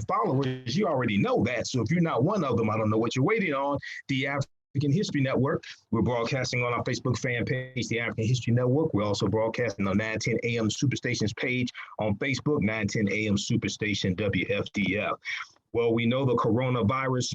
followers, you already know that. So if you're not one of them, I don't know what you're waiting on. The African History Network. We're broadcasting on our Facebook fan page, the African History Network. We're also broadcasting on 910 AM Superstation's page on Facebook, 910 AM Superstation WFDF. Well, we know the coronavirus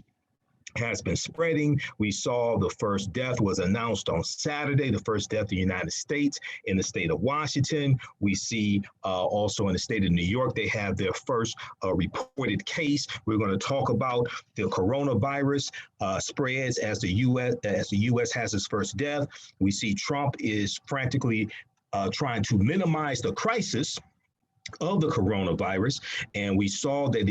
has been spreading. We saw the first death was announced on Saturday, the first death in the United States in the state of Washington. We see also in the state of New York, they have their first reported case. We're going to talk about the coronavirus spreads as the U.S. has its first death. We see Trump is frantically trying to minimize the crisis of the coronavirus, and we saw that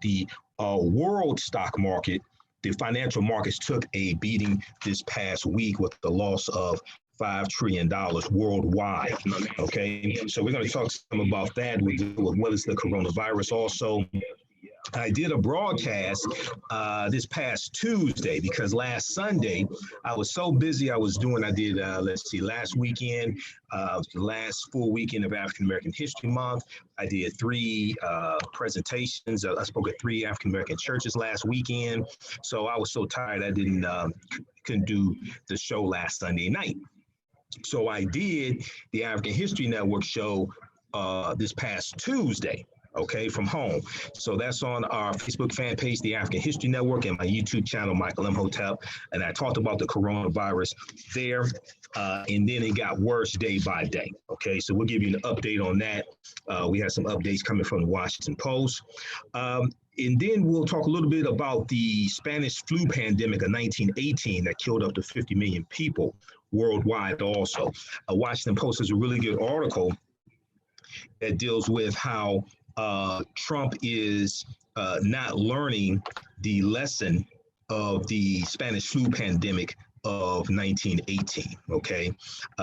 the world stock market, the financial markets took a beating this past week with the loss of $5 trillion worldwide. Okay, so we're going to talk some about that. We deal with what is the coronavirus also. I did a broadcast this past Tuesday because last Sunday I was so busy. I did last weekend, the last full weekend of African American History Month. I did 3 presentations. I spoke at 3 African American churches last weekend. So I was so tired I couldn't do the show last Sunday night. So I did the African History Network show this past Tuesday. Okay, from home. So that's on our Facebook fan page, the African History Network, and my YouTube channel, Michael Imhotep. And I talked about the coronavirus there. And then it got worse day by day. Okay, so we'll give you an update on that. We have some updates coming from the Washington Post. And then we'll talk a little bit about the Spanish flu pandemic of 1918 that killed up to 50 million people worldwide also. Washington Post has a really good article that deals with how Trump is not learning the lesson of the Spanish flu pandemic of 1918, okay?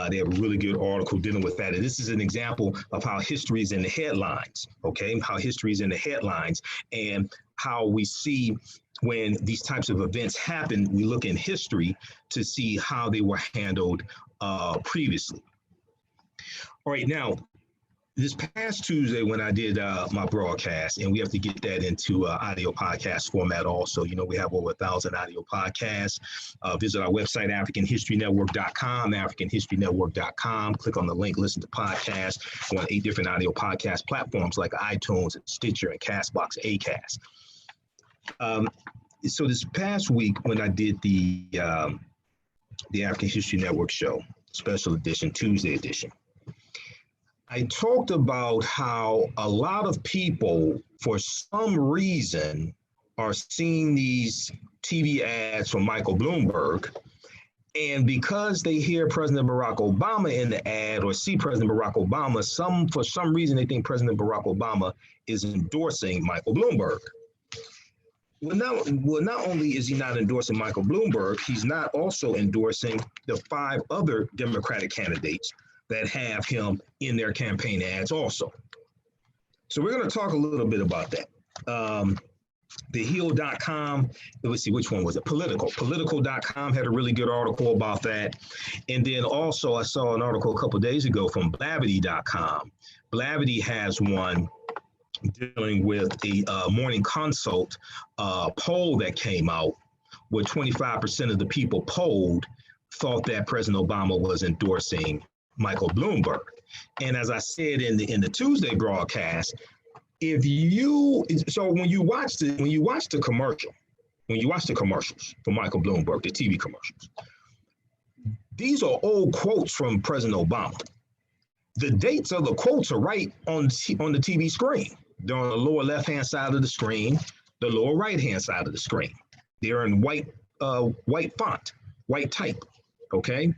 They have a really good article dealing with that. And this is an example of how history is in the headlines, okay? How history is in the headlines and how we see when these types of events happen, we look in history to see how they were handled previously. All right, now, this past Tuesday when I did my broadcast, and we have to get that into audio podcast format also. You know, we have over 1,000 audio podcasts. Visit our website, AfricanHistoryNetwork.com, AfricanHistoryNetwork.com. Click on the link, listen to podcasts. We're on 8 different audio podcast platforms like iTunes, and Stitcher, and CastBox, Acast. So this past week when I did the African History Network show, special edition, Tuesday edition, I talked about how a lot of people, for some reason, are seeing these TV ads from Michael Bloomberg. And because they hear President Barack Obama in the ad or see President Barack Obama, for some reason, they think President Barack Obama is endorsing Michael Bloomberg. Well, not only is he not endorsing Michael Bloomberg, he's not also endorsing the 5 other Democratic candidates that have him in their campaign ads also. So we're going to talk a little bit about that. TheHill.com, let's see, which one was it? Political.com had a really good article about that. And then also I saw an article a couple of days ago from Blavity.com. Blavity has one dealing with a Morning Consult poll that came out where 25% of the people polled thought that President Obama was endorsing Michael Bloomberg. And as I said in the Tuesday broadcast, when you watch the commercials for Michael Bloomberg, the TV commercials, these are old quotes from President Obama. The dates of the quotes are right on the TV screen. They're on the lower left-hand side of the screen, the lower right-hand side of the screen. They're in white font, white type, okay?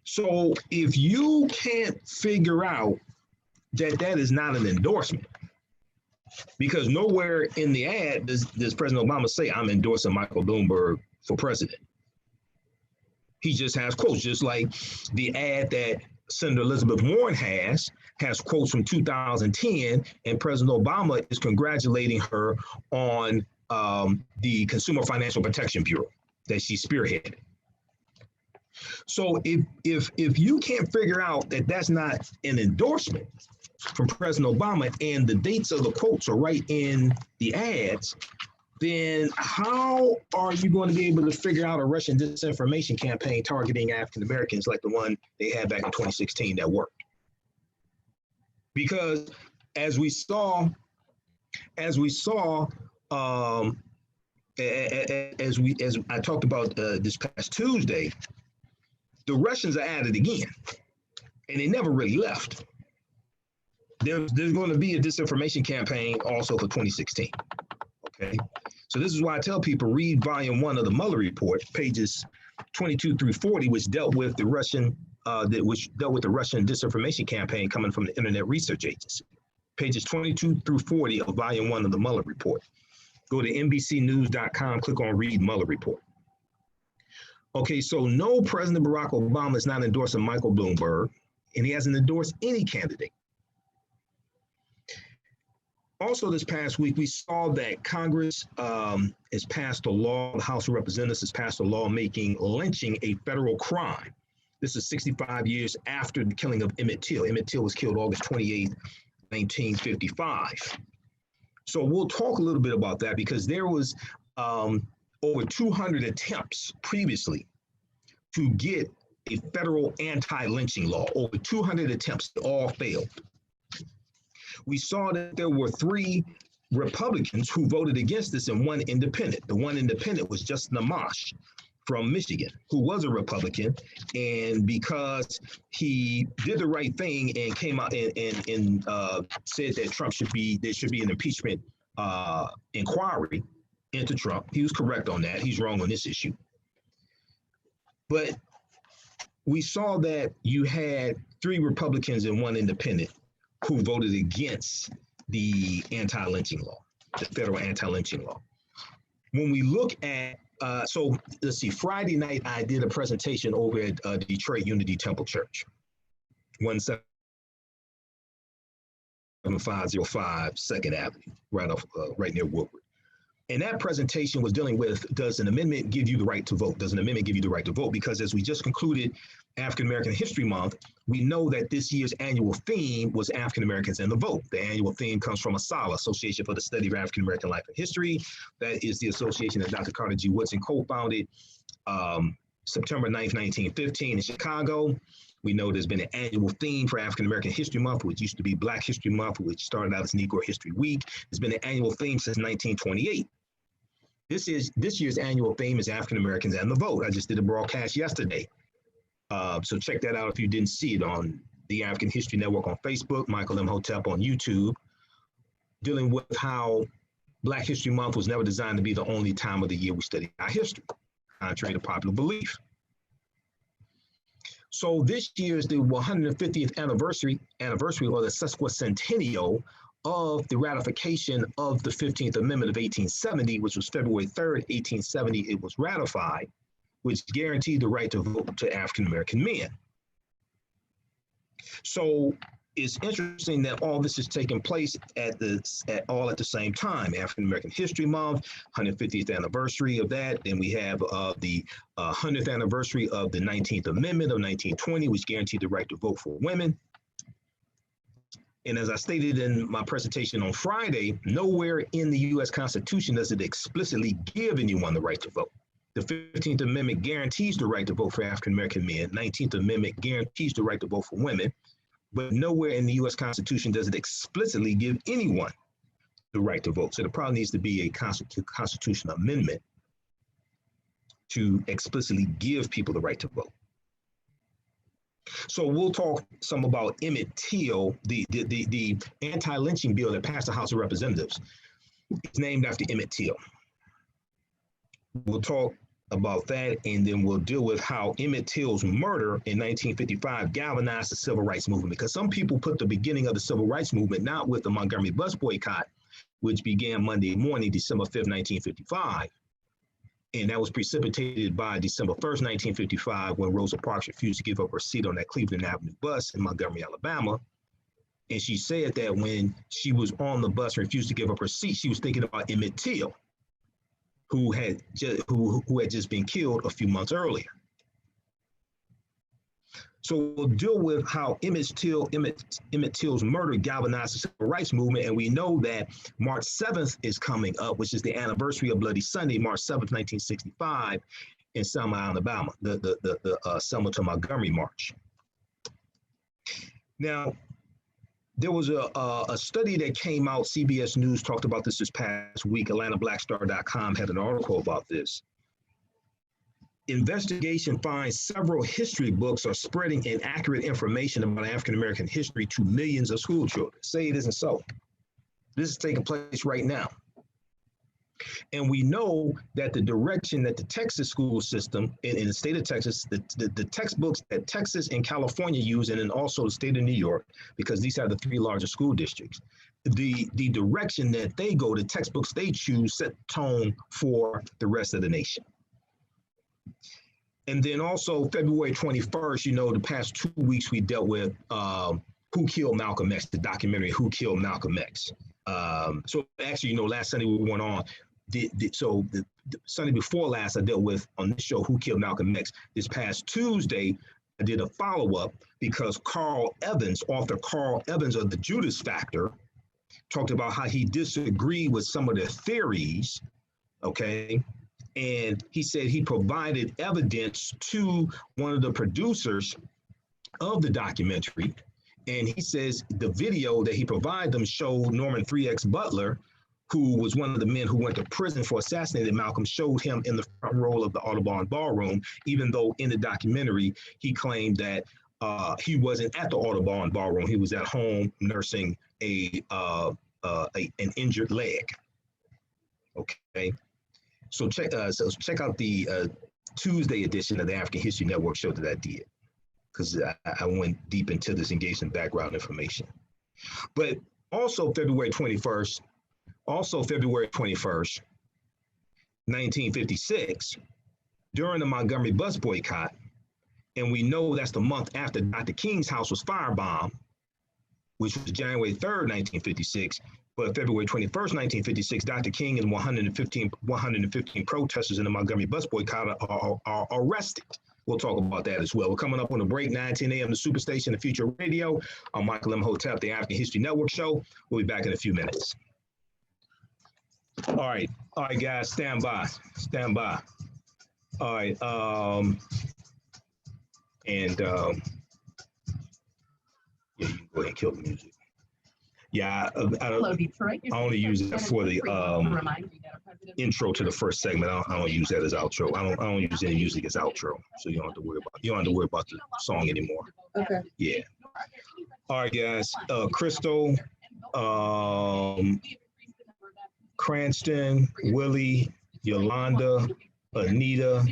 So if you can't figure out that is not an endorsement, because nowhere in the ad does President Obama say, I'm endorsing Michael Bloomberg for president. He just has quotes, just like the ad that Senator Elizabeth Warren has quotes from 2010, and President Obama is congratulating her on the Consumer Financial Protection Bureau that she spearheaded. So if you can't figure out that that's not an endorsement, from President Obama and the dates of the quotes are right in the ads, then how are you going to be able to figure out a Russian disinformation campaign targeting African Americans like the one they had back in 2016 that worked? Because as we saw, as I talked about this past Tuesday, the Russians are at it again, and they never really left. There's going to be a disinformation campaign also for 2016. Okay, so this is why I tell people read volume 1 of the Mueller report, pages 22 through 40, which dealt with the Russian disinformation campaign coming from the Internet Research Agency. Pages 22 through 40 of volume 1 of the Mueller report. Go to NBCnews.com, click on read Mueller report. Okay, so no, President Barack Obama is not endorsing Michael Bloomberg, and he hasn't endorsed any candidate. Also, this past week, we saw that Congress has passed a law, the House of Representatives has passed a law making lynching a federal crime. This is 65 years after the killing of Emmett Till. Emmett Till was killed August 28th, 1955. So we'll talk a little bit about that because there was over 200 attempts previously to get a federal anti-lynching law. Over 200 attempts, all failed. We saw that there were 3 Republicans who voted against this and 1 independent. The 1 independent was Justin Amash from Michigan, who was a Republican, and because he did the right thing and came out and said that there should be an impeachment inquiry into Trump. He was correct on that. He's wrong on this issue. But we saw that you had 3 Republicans and 1 independent who voted against the anti-lynching law, the federal anti-lynching law. When we look at, so let's see, Friday night, I did a presentation over at Detroit Unity Temple Church, 17505 2nd Avenue, right near Woodward. And that presentation was dealing with, does an amendment give you the right to vote? Does an amendment give you the right to vote? Because as we just concluded African American History Month, we know that this year's annual theme was African Americans and the vote. The annual theme comes from ASALH, Association for the Study of African American Life and History. That is the association that Dr. Carter G. Woodson co-founded September 9th, 1915 in Chicago. We know there's been an annual theme for African American History Month, which used to be Black History Month, which started out as Negro History Week. There's been an annual theme since 1928. This year's annual theme is African Americans and the vote. I just did a broadcast yesterday. So check that out if you didn't see it on the African History Network on Facebook, Michael Imhotep on YouTube, dealing with how Black History Month was never designed to be the only time of the year we study our history, contrary to popular belief. So this year is the 150th anniversary or the sesquicentennial of the ratification of the 15th Amendment of 1870, which was February 3rd, 1870, it was ratified, which guaranteed the right to vote to African American men. So it's interesting that all this is taking place all at the same time. African American History Month, 150th anniversary of that. Then we have the 100th anniversary of the 19th Amendment of 1920, which guaranteed the right to vote for women. And as I stated in my presentation on Friday, nowhere in the U.S. Constitution does it explicitly give anyone the right to vote. The 15th Amendment guarantees the right to vote for African American men. 19th Amendment guarantees the right to vote for women. But nowhere in the U.S. Constitution does it explicitly give anyone the right to vote. So there probably needs to be a constitutional amendment to explicitly give people the right to vote. So we'll talk some about Emmett Till, the anti-lynching bill that passed the House of Representatives. It's named after Emmett Till. We'll talk about that, and then we'll deal with how Emmett Till's murder in 1955 galvanized the civil rights movement, because some people put the beginning of the civil rights movement not with the Montgomery Bus Boycott, which began Monday morning, December 5th, 1955. And that was precipitated by December 1st, 1955, when Rosa Parks refused to give up her seat on that Cleveland Avenue bus in Montgomery, Alabama. And she said that when she was on the bus and refused to give up her seat, she was thinking about Emmett Till, who had just been killed a few months earlier. So we'll deal with how Emmett Till's murder galvanized the civil rights movement. And we know that March 7th is coming up, which is the anniversary of Bloody Sunday, March 7th, 1965, in Selma, Alabama, the Selma to Montgomery March. Now, there was a study that came out, CBS News talked about this past week, AtlantaBlackStar.com had an article about this. Investigation finds several history books are spreading inaccurate information about African-American history to millions of school children. Say it isn't so. This is taking place right now. And we know that the direction that the Texas school system in the state of Texas, the textbooks that Texas and California use, and then also the state of New York, because these are the three largest school districts, the direction that they go, the textbooks they choose set the tone for the rest of the nation. And then also February 21st, you know, the past 2 weeks we dealt with Who Killed Malcolm X, the documentary Who Killed Malcolm X. So actually, you know, last Sunday we went on, the Sunday before last I dealt with on this show Who Killed Malcolm X. This past Tuesday, I did a follow-up because author Carl Evans of the Judas Factor, talked about how he disagreed with some of the theories, okay? And he said he provided evidence to one of the producers of the documentary. And he says the video that he provided them showed Norman 3X Butler, who was one of the men who went to prison for assassinating Malcolm, showed him in the front row of the Audubon Ballroom, even though in the documentary, he claimed that he wasn't at the Audubon Ballroom. He was at home nursing an injured leg, okay? So check out the Tuesday edition of the African History Network show that I did, because I went deep into this, engaged in background information. But also February 21st, 1956, during the Montgomery Bus Boycott, and we know that's the month after Dr. King's house was firebombed, which was January 3rd, 1956. But February 21st, 1956, Dr. King and 115 protesters in the Montgomery Bus Boycott are arrested. We'll talk about that as well. We're coming up on a break, 9:10 a.m. the Superstation, the Future Radio. I'm Michael Imhotep, the African History Network show. We'll be back in a few minutes. All right, guys, stand by. All right, yeah, you can go ahead and kill the music. Yeah, I only use it for the intro to the first segment. I don't use that as outro. I don't use any music as outro, so you don't have to worry about the song anymore. Okay. Yeah. All right, guys. Crystal, Cranston, Willie, Yolanda, Anita,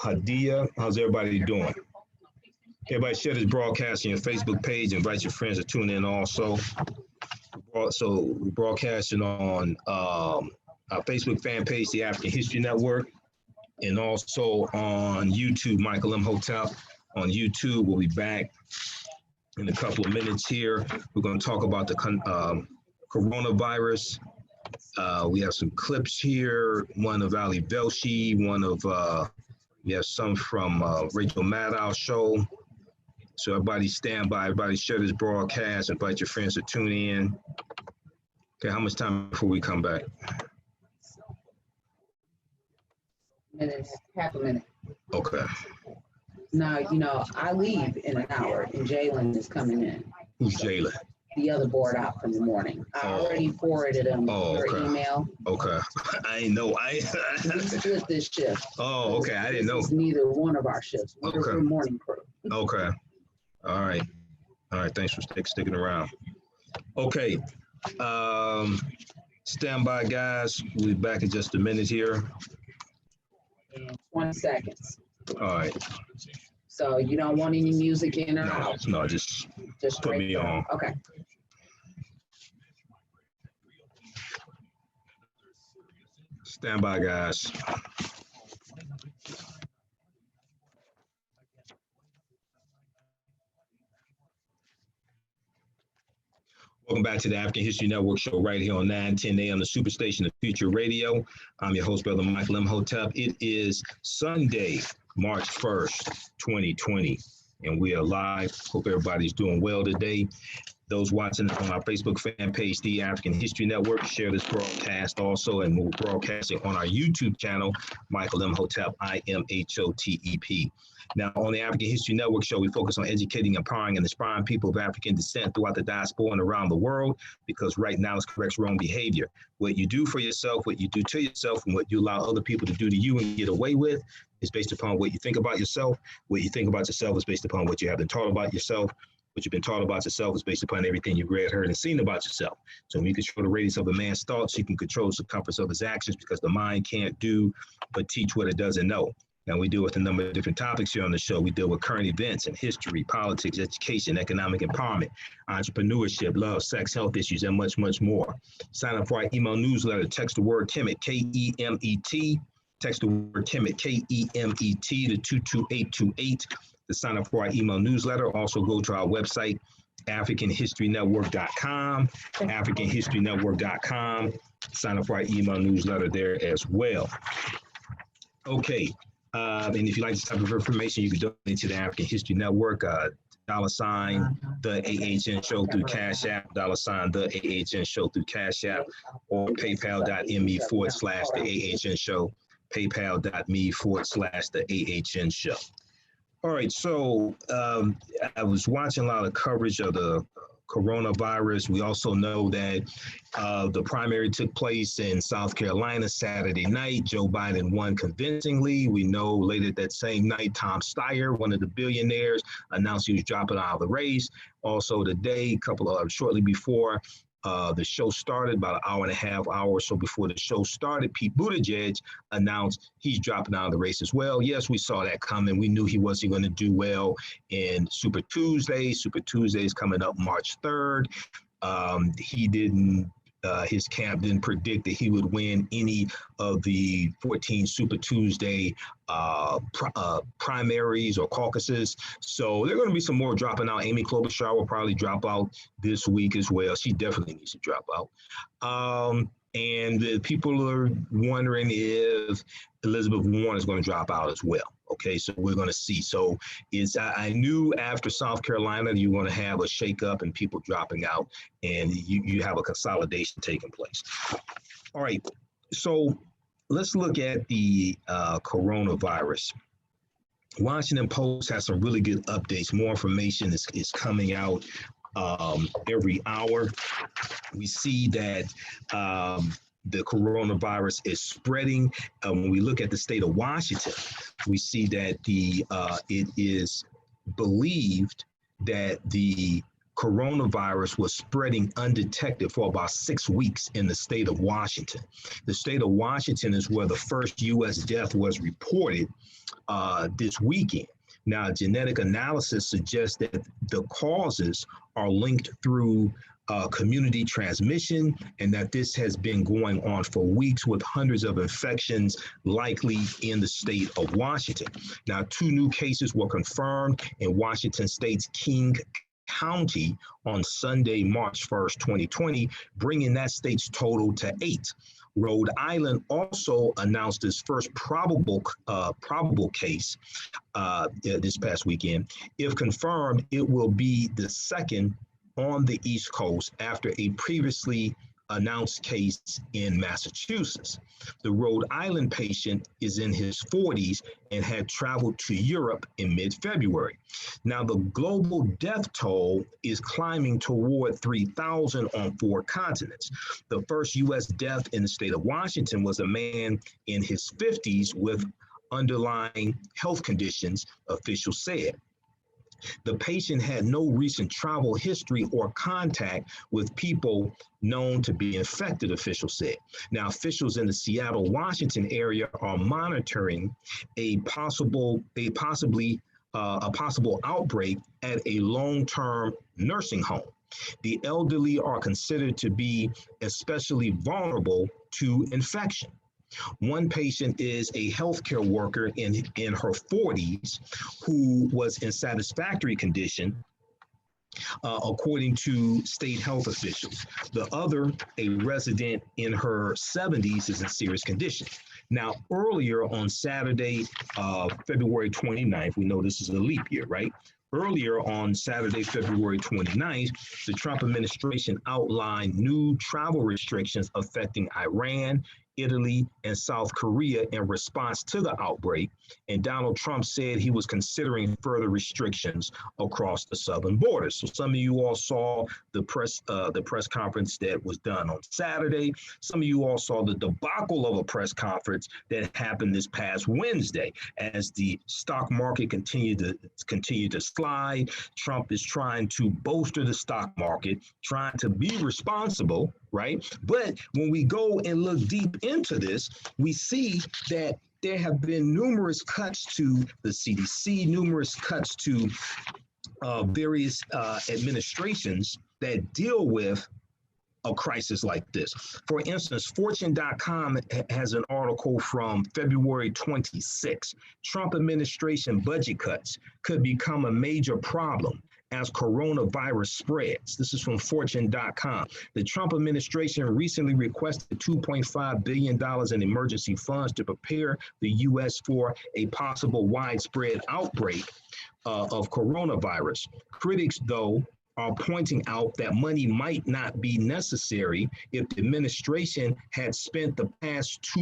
Hadia. How's everybody doing? Everybody share this broadcast on your Facebook page. Invite your friends to tune in also. So we're broadcasting on our Facebook fan page, the African History Network, and also on YouTube, Michael Imhotep on YouTube. We'll be back in a couple of minutes here. We're going to talk about the coronavirus. We have some clips here, one of Ali Velshi, we have some from Rachel Maddow's show. So everybody stand by, everybody share this broadcast, invite your friends to tune in. Okay, how much time before we come back? Half a minute. Okay. Now, you know, I leave in an hour and Jalen is coming in. Who's Jalen? The other board out from the morning. I already forwarded him your email. Okay. I didn't know. We split this shift. Oh, okay. I didn't know. It's neither one of our shifts. We're the morning crew. Okay. All right. Thanks for sticking around. Okay. Stand by, guys. We'll be back in just a minute here. In 20 seconds. All right. So you don't want any music in or out? No, just put me on. Okay. Stand by, guys. Welcome back to the African History Network show right here on 9:10 a.m. the Superstation, the Future Radio. I'm your host, Brother Michael Imhotep. It is Sunday, March 1st, 2020. And we are live. Hope everybody's doing well today. Those watching on our Facebook fan page, The African History Network, share this broadcast also, and we're broadcasting on our YouTube channel, Michael Imhotep, Imhotep. Now, on the African History Network show, we focus on educating, empowering, and inspiring people of African descent throughout the diaspora and around the world, because right now it corrects wrong behavior. What you do for yourself, what you do to yourself, and what you allow other people to do to you and get away with is based upon what you think about yourself. What you think about yourself is based upon what you have been taught about yourself. What you've been taught about yourself is based upon everything you've read, heard, and seen about yourself. So when you control the radius of a man's thoughts, you can control the circumference of his actions, because the mind can't do but teach what it doesn't know. Now, we deal with a number of different topics here on the show. We deal with current events and history, politics, education, economic empowerment, entrepreneurship, love, sex, health issues, and much, much more. Sign up for our email newsletter. Text the word Kemet, K-E-M-E-T. Text the word Kemet, K-E-M-E-T, to 22828 to sign up for our email newsletter. Also, go to our website, AfricanHistoryNetwork.com, AfricanHistoryNetwork.com. Sign up for our email newsletter there as well. Okay. And if you like this type of information, you can donate to the African History Network, $, the AHN show through Cash App, $, the AHN show through Cash App, or paypal.me/the AHN show, paypal.me/the AHN show. All right, so I was watching a lot of coverage of the coronavirus. We also know that the primary took place in South Carolina Saturday night. Joe Biden won convincingly. We know later that same night, Tom Steyer, one of the billionaires, announced he was dropping out of the race. Also today, shortly before the show started, about an hour and a half, hour or so before the show started, Pete Buttigieg announced he's dropping out of the race as well. Yes, we saw that coming. We knew he wasn't going to do well in Super Tuesday. Super Tuesday is coming up March 3rd. His camp didn't predict that he would win any of the 14 Super Tuesday primaries or caucuses. So there are going to be some more dropping out. Amy Klobuchar will probably drop out this week as well. She definitely needs to drop out. And people are wondering if Elizabeth Warren is going to drop out as well. Okay, so we're going to see. So I knew after South Carolina, you're going to have a shakeup and people dropping out, and you have a consolidation taking place. All right, so let's look at the coronavirus. Washington Post has some really good updates. More information is coming out every hour. We see that the coronavirus is spreading. When we look at the state of Washington, we see that it is believed that the coronavirus was spreading undetected for about 6 weeks in the state of Washington. The state of Washington is where the first U.S. death was reported this weekend. Now, genetic analysis suggests that the causes are linked through community transmission, and that this has been going on for weeks with hundreds of infections likely in the state of Washington. Now, 2 new cases were confirmed in Washington State's King County on Sunday, March 1st, 2020, bringing that state's total to 8. Rhode Island also announced its first probable case this past weekend. If confirmed, it will be the second on the East Coast after a previously announced case in Massachusetts. The Rhode Island patient is in his 40s and had traveled to Europe in mid-February. Now, the global death toll is climbing toward 3,000 on 4 continents. The first U.S. death in the state of Washington was a man in his 50s with underlying health conditions, officials said. The patient had no recent travel history or contact with people known to be infected, officials said. Now, officials in the Seattle, Washington area are monitoring a possible outbreak at a long-term nursing home. The elderly are considered to be especially vulnerable to infection. One patient is a healthcare worker in her 40s who was in satisfactory condition according to state health officials. The other, a resident in her 70s, is in serious condition. Now, earlier on Saturday, February 29th, we know this is a leap year, right? Earlier on Saturday, February 29th, the Trump administration outlined new travel restrictions affecting Iran, Italy, and South Korea in response to the outbreak. And Donald Trump said he was considering further restrictions across the southern borders. So some of you all saw the press conference that was done on Saturday. Some of you all saw the debacle of a press conference that happened this past Wednesday. As the stock market continued to slide, Trump is trying to bolster the stock market, trying to be responsible, right? But when we go and look deep into this, we see that there have been numerous cuts to the CDC, numerous cuts to various administrations that deal with a crisis like this. For instance, Fortune.com has an article from February 26. Trump administration budget cuts could become a major problem as coronavirus spreads. This is from Fortune.com. The Trump administration recently requested $2.5 billion in emergency funds to prepare the U.S. for a possible widespread outbreak of coronavirus. Critics, though, are pointing out that money might not be necessary if the administration had not spent the past 2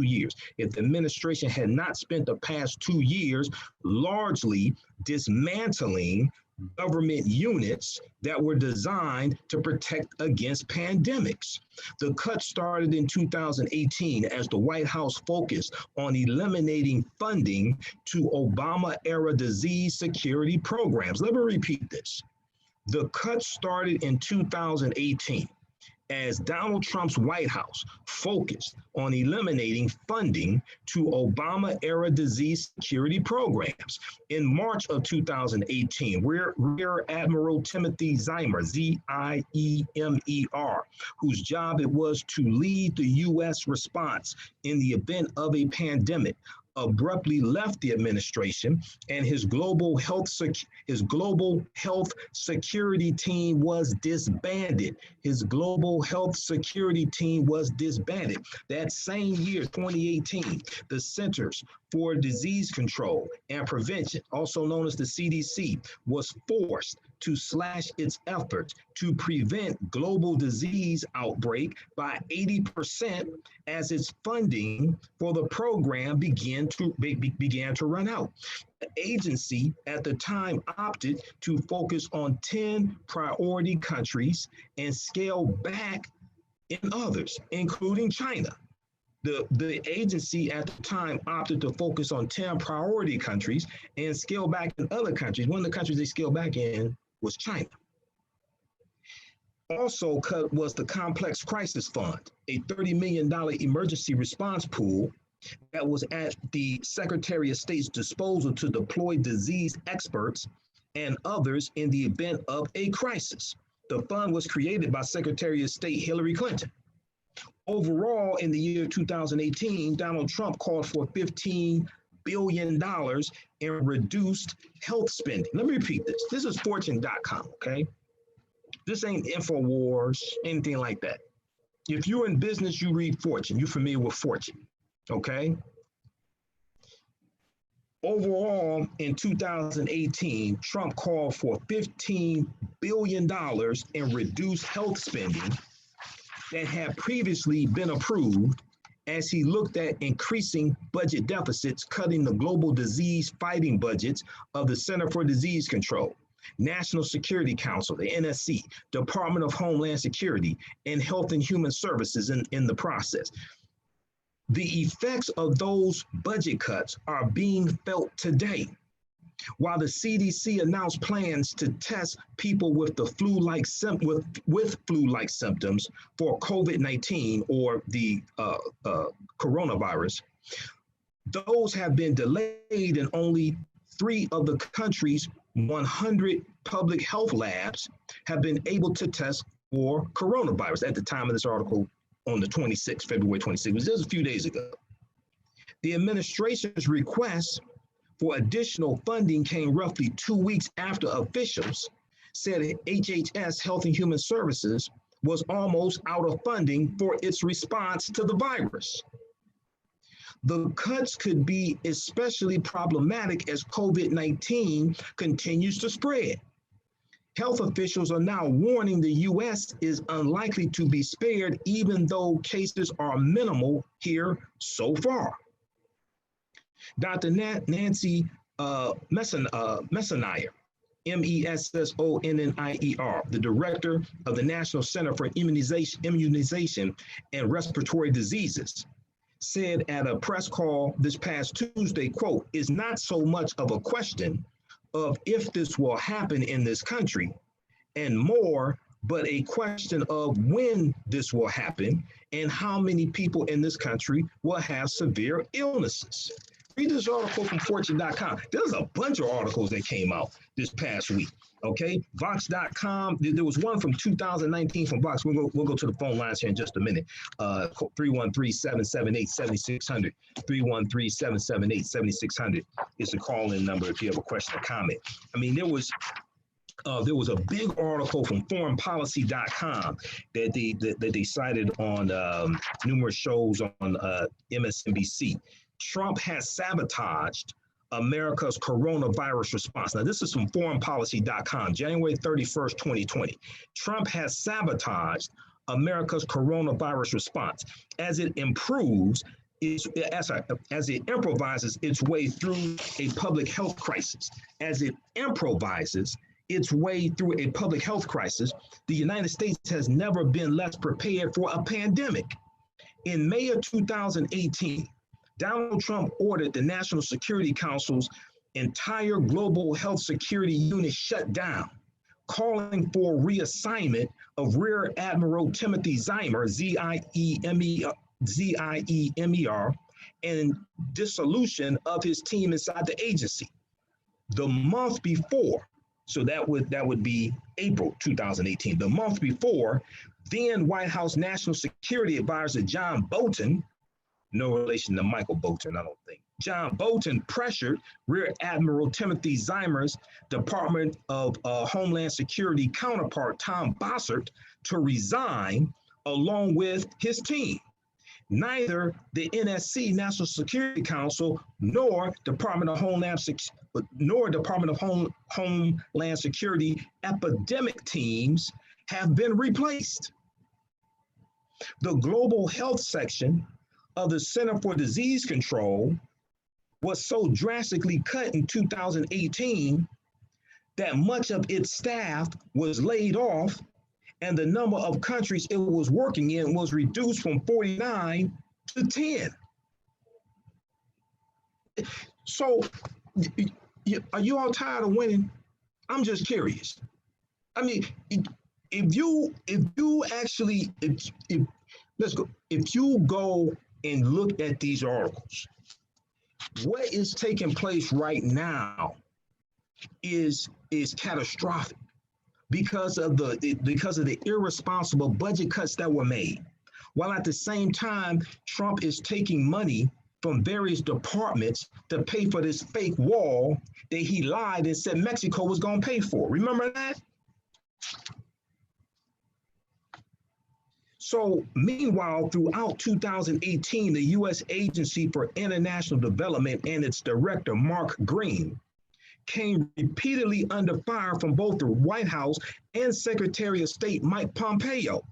years. If the administration had not spent the past 2 years largely dismantling government units that were designed to protect against pandemics. The cut started in 2018 as the White House focused on eliminating funding to Obama-era disease security programs. Let me repeat this. The cut started in 2018 as Donald Trump's White House focused on eliminating funding to Obama-era disease security programs. In March of 2018, Rear Admiral Timothy Ziemer, Z-I-E-M-E-R, whose job it was to lead the U.S. response in the event of a pandemic, abruptly left the administration, and his global health security team was disbanded. That same year, 2018, the Centers for Disease Control and Prevention, also known as the CDC, was forced to slash its efforts to prevent global disease outbreak by 80% as its funding for the program began to run out. The agency at the time opted to focus on 10 priority countries and scale back in others, including China. The agency at the time opted to focus on 10 priority countries and scale back in other countries. One of the countries they scaled back in was China. Also cut was the Complex Crisis Fund, a $30 million emergency response pool that was at the Secretary of State's disposal to deploy disease experts and others in the event of a crisis. The fund was created by Secretary of State Hillary Clinton. Overall, in the year 2018, Donald Trump called for $15 billion in reduced health spending. Let me repeat this. This is Fortune.com, okay? This ain't InfoWars, anything like that. If you're in business, you read Fortune. You're familiar with Fortune, okay? Overall, in 2018, Trump called for $15 billion in reduced health spending that had previously been approved as he looked at increasing budget deficits, cutting the global disease fighting budgets of the Center for Disease Control, National Security Council, the NSC, Department of Homeland Security, and Health and Human Services in the process. The effects of those budget cuts are being felt today. While the CDC announced plans to test people with the flu-like symptoms for COVID-19 or the coronavirus, those have been delayed in only 3 of the country's 100 public health labs have been able to test for coronavirus at the time of this article on the 26th, February 26th, it was just a few days ago. The administration's request for additional funding came roughly 2 weeks after officials said HHS, Health and Human Services, was almost out of funding for its response to the virus. The cuts could be especially problematic as COVID-19 continues to spread. Health officials are now warning the U.S. is unlikely to be spared, even though cases are minimal here so far. Dr. Nancy Messonnier, Messonnier, the director of the National Center for Immunization and Respiratory Diseases, said at a press call this past Tuesday, quote, "It's not so much of a question of if this will happen in this country and more, but a question of when this will happen and how many people in this country will have severe illnesses." Read this article from Fortune.com. There's a bunch of articles that came out this past week. Okay, Vox.com. There was one from 2019 from Vox. We'll go to the phone lines here in just a minute. 313-778-7600. 313-778-7600 is the call-in number if you have a question or comment. I mean, there was a big article from foreignpolicy.com that they cited on numerous shows on MSNBC. Trump has sabotaged America's coronavirus response. Now, this is from foreignpolicy.com, January 31st, 2020. Trump has sabotaged America's coronavirus response as it improves, as it improvises its way through a public health crisis. As it improvises its way through a public health crisis, the United States has never been less prepared for a pandemic. In May of 2018, Donald Trump ordered the National Security Council's entire global health security unit shut down, calling for reassignment of Rear Admiral Timothy Ziemer, Z-I-E-M-E-R, and dissolution of his team inside the agency. The month before, so that would be April 2018, the month before, then White House National Security Advisor John Bolton, no relation to Michael Bolton, I don't think. John Bolton pressured Rear Admiral Timothy Ziemer's Department of Homeland Security counterpart, Tom Bossert, to resign along with his team. Neither the NSC, National Security Council, nor Department of Homeland Security epidemic teams have been replaced. The global health section of the Center for Disease Control was so drastically cut in 2018 that much of its staff was laid off and the number of countries it was working in was reduced from 49 to 10. So are you all tired of winning? I'm just curious. I mean, if you go and look at these articles, what is taking place right now is catastrophic because of the irresponsible budget cuts that were made, while at the same time Trump is taking money from various departments to pay for this fake wall that he lied and said Mexico was going to pay for. Remember that? So meanwhile, throughout 2018, the U.S. Agency for International Development and its director, Mark Green, came repeatedly under fire from both the White House and Secretary of State Mike Pompeo.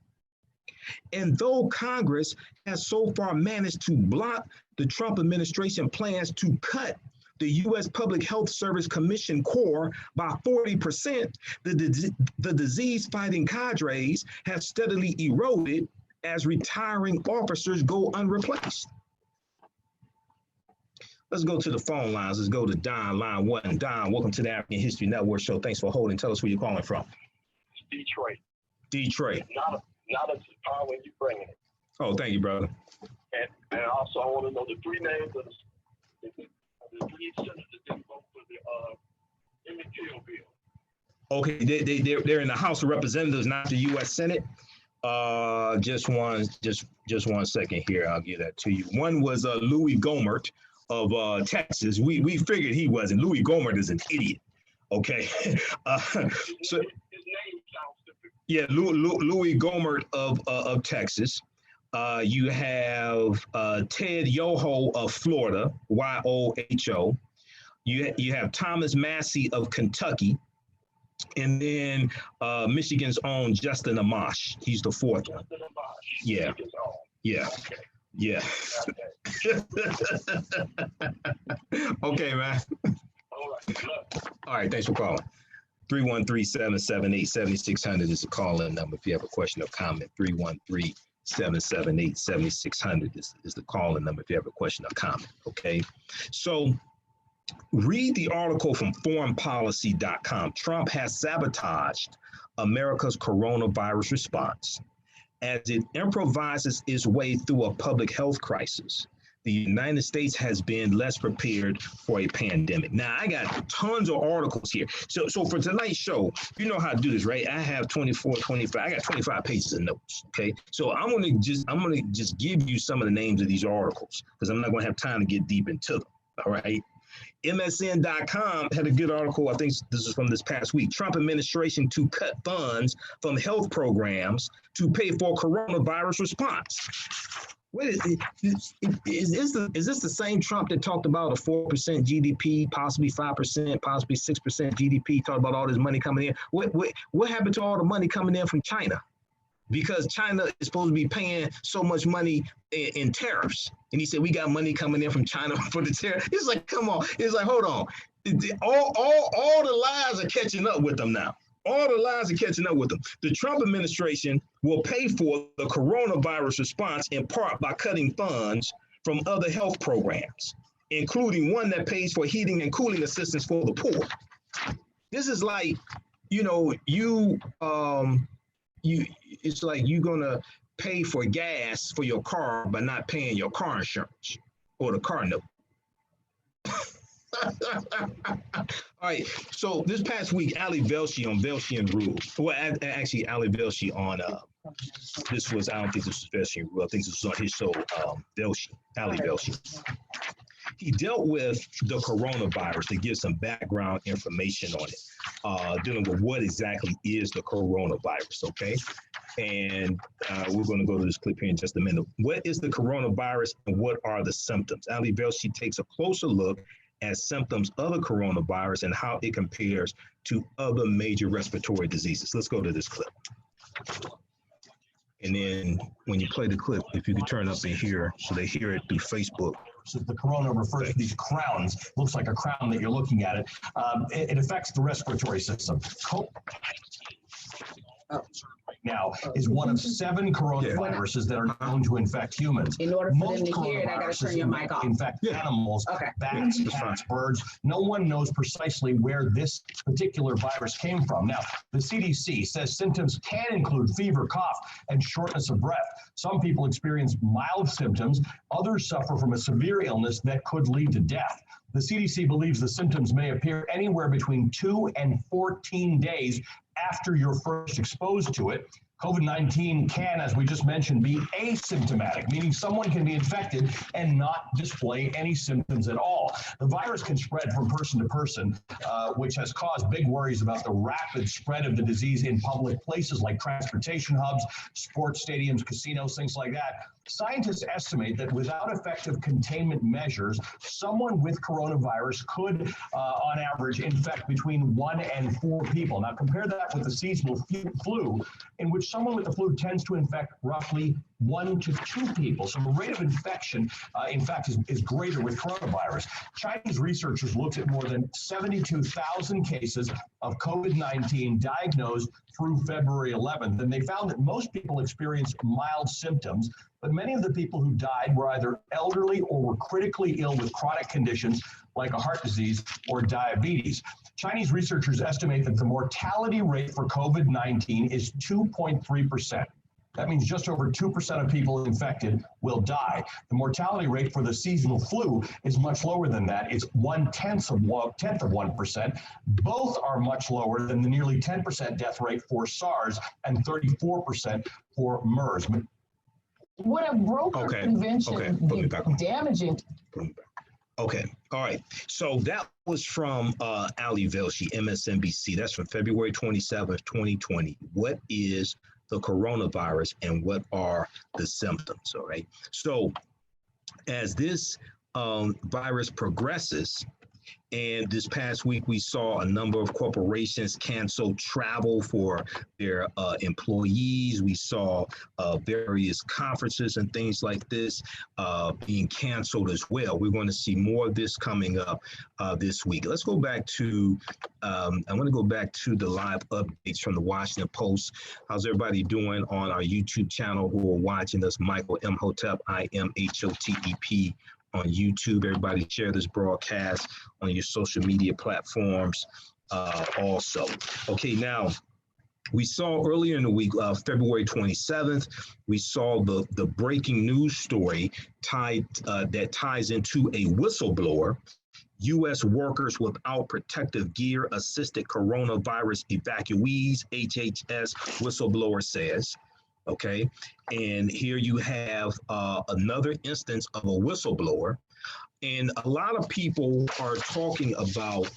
And though Congress has so far managed to block the Trump administration plans to cut the U.S. Public Health Service Commission Corps by 40%, the disease-fighting cadres have steadily eroded as retiring officers go unreplaced. Let's go to the phone lines. Let's go to Don, line 1. Don, welcome to the African History Network show. Thanks for holding. Tell us where you're calling from. Detroit. Detroit. Not a power when you bringing it. Oh, thank you, brother. And also, I want to know the three names of the three senators that didn't vote for the Emmett Till bill. Okay, they're in the House of Representatives, not the U.S. Senate. Just one second here. I'll give that to you. One was Louis Gohmert of Texas. We figured he wasn't. Louis Gohmert is an idiot. Okay. So His name sounds different. yeah, Louis Gohmert of Texas. You have Ted Yoho of Florida, YOHO. You have Thomas Massey of Kentucky, and then Michigan's own Justin Amash. He's the fourth one. Yeah, yeah, yeah. Okay, man. All right, thanks for calling. 313-778-7600 is the call-in number if you have a question or comment. 313-778-7600 is the call-in number if you have a question or comment, okay? So read the article from foreignpolicy.com. Trump has sabotaged America's coronavirus response as it improvises its way through a public health crisis. The United States has been less prepared for a pandemic. Now, I got tons of articles here. So for tonight's show, you know how to do this, right? I have 24, 25, I got 25 pages of notes, okay? So I'm gonna just give you some of the names of these articles because I'm not gonna have time to get deep into them, all right? MSN.com had a good article, I think this is from this past week. Trump administration to cut funds from health programs to pay for coronavirus response. Wait, is this the same Trump that talked about a 4% GDP, possibly 5%, possibly 6% GDP, talked about all this money coming in? What happened to all the money coming in from China? Because China is supposed to be paying so much money in tariffs. And he said, we got money coming in from China for the tariff. It's like, come on. It's like, hold on. All the lies are catching up with them now. All the lies are catching up with them. The Trump administration will pay for the coronavirus response in part by cutting funds from other health programs, including one that pays for heating and cooling assistance for the poor. This is like, it's like you're gonna pay for gas for your car, but not paying your car insurance or the car note. All right, so this past week, Ali Velshi on Velshi and Rule. Well, actually, Ali Velshi on, I don't think this was Velshi and Rule. I think this was on his show, Velshi, Ali Velshi. He dealt with the coronavirus to give some background information on it, dealing with what exactly is the coronavirus, okay? And we're going to go to this clip here in just a minute. What is the coronavirus and what are the symptoms? Ali Velshi takes a closer look at symptoms of the coronavirus and how it compares to other major respiratory diseases. Let's go to this clip. And then when you play the clip, if you could turn up in here so they hear it through Facebook. So the corona refers to these crowns. Looks like a crown that you're looking at it. It affects the respiratory system. Now is one of 7 coronaviruses that are known to infect humans. In order for them to hear it, I gotta turn your mic off. Infect animals, bats, cats, birds. No one knows precisely where this particular virus came from. Now, the CDC says symptoms can include fever, cough, and shortness of breath. Some people experience mild symptoms. Others suffer from a severe illness that could lead to death. The CDC believes the symptoms may appear anywhere between 2 and 14 days after you're first exposed to it. COVID-19 can, as we just mentioned, be asymptomatic, meaning someone can be infected and not display any symptoms at all. The virus can spread from person to person, which has caused big worries about the rapid spread of the disease in public places like transportation hubs, sports stadiums, casinos, things like that. Scientists estimate that without effective containment measures, someone with coronavirus could, on average, infect between 1 and 4 people. Now, compare that with the seasonal flu, in which someone with the flu tends to infect roughly 1 to 2 people. So the rate of infection, in fact, is greater with coronavirus. Chinese researchers looked at more than 72,000 cases of COVID-19 diagnosed through February 11th, and they found that most people experienced mild symptoms, but many of the people who died were either elderly or were critically ill with chronic conditions like a heart disease or diabetes. Chinese researchers estimate that the mortality rate for COVID-19 is 2.3%. That means just over 2% of people infected will die. The mortality rate for the seasonal flu is much lower than that. It's 1/10 of 1%. Both are much lower than the nearly 10% death rate for SARS and 34% for MERS. Would a broker convention be damaging? Okay. All right. So that was from Ali Velshi, MSNBC. That's from February 27th, 2020. What is the coronavirus and what are the symptoms? All right. So as this virus progresses, and this past week, we saw a number of corporations cancel travel for their employees. We saw various conferences and things like this being canceled as well. We're going to see more of this coming up this week. Let's go back to, I want to go back to the live updates from the Washington Post. How's everybody doing on our YouTube channel who are watching us? Michael Imhotep, IMHOTEP. On YouTube. Everybody share this broadcast on your social media platforms also. Okay, now we saw earlier in the week, February 27th, we saw the breaking news story that ties into a whistleblower. U.S. workers without protective gear assisted coronavirus evacuees, HHS whistleblower says. Okay, and here you have another instance of a whistleblower. And a lot of people are talking about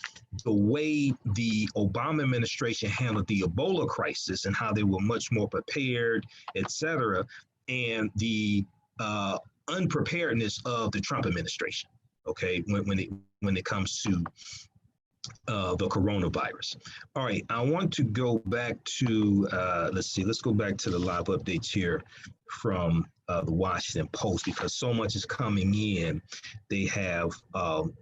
the way the Obama administration handled the Ebola crisis and how they were much more prepared, et cetera, and the unpreparedness of the Trump administration, okay, when it comes to the coronavirus. All right, I want to go back to, let's go back to the live updates here from the Washington Post, because so much is coming in. They have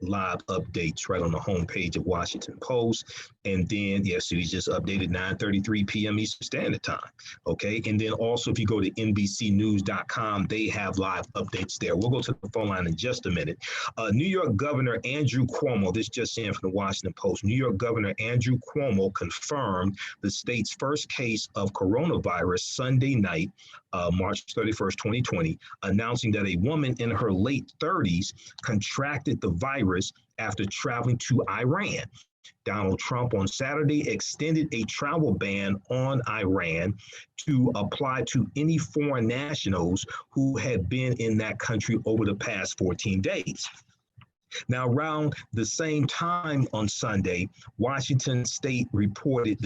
live updates right on the homepage of Washington Post. And then, yes, so just updated 9:33 p.m. Eastern Standard Time. Okay. And then also, if you go to NBCnews.com, they have live updates there. We'll go to the phone line in just a minute. New York Governor Andrew Cuomo, this just in from the Washington Post, New York Governor Andrew Cuomo confirmed the state's first case of coronavirus Sunday night, March 31st, 2020, announcing that a woman in her late 30s contracted the virus after traveling to Iran. Donald Trump on Saturday extended a travel ban on Iran to apply to any foreign nationals who had been in that country over the past 14 days. Now, around the same time on Sunday, the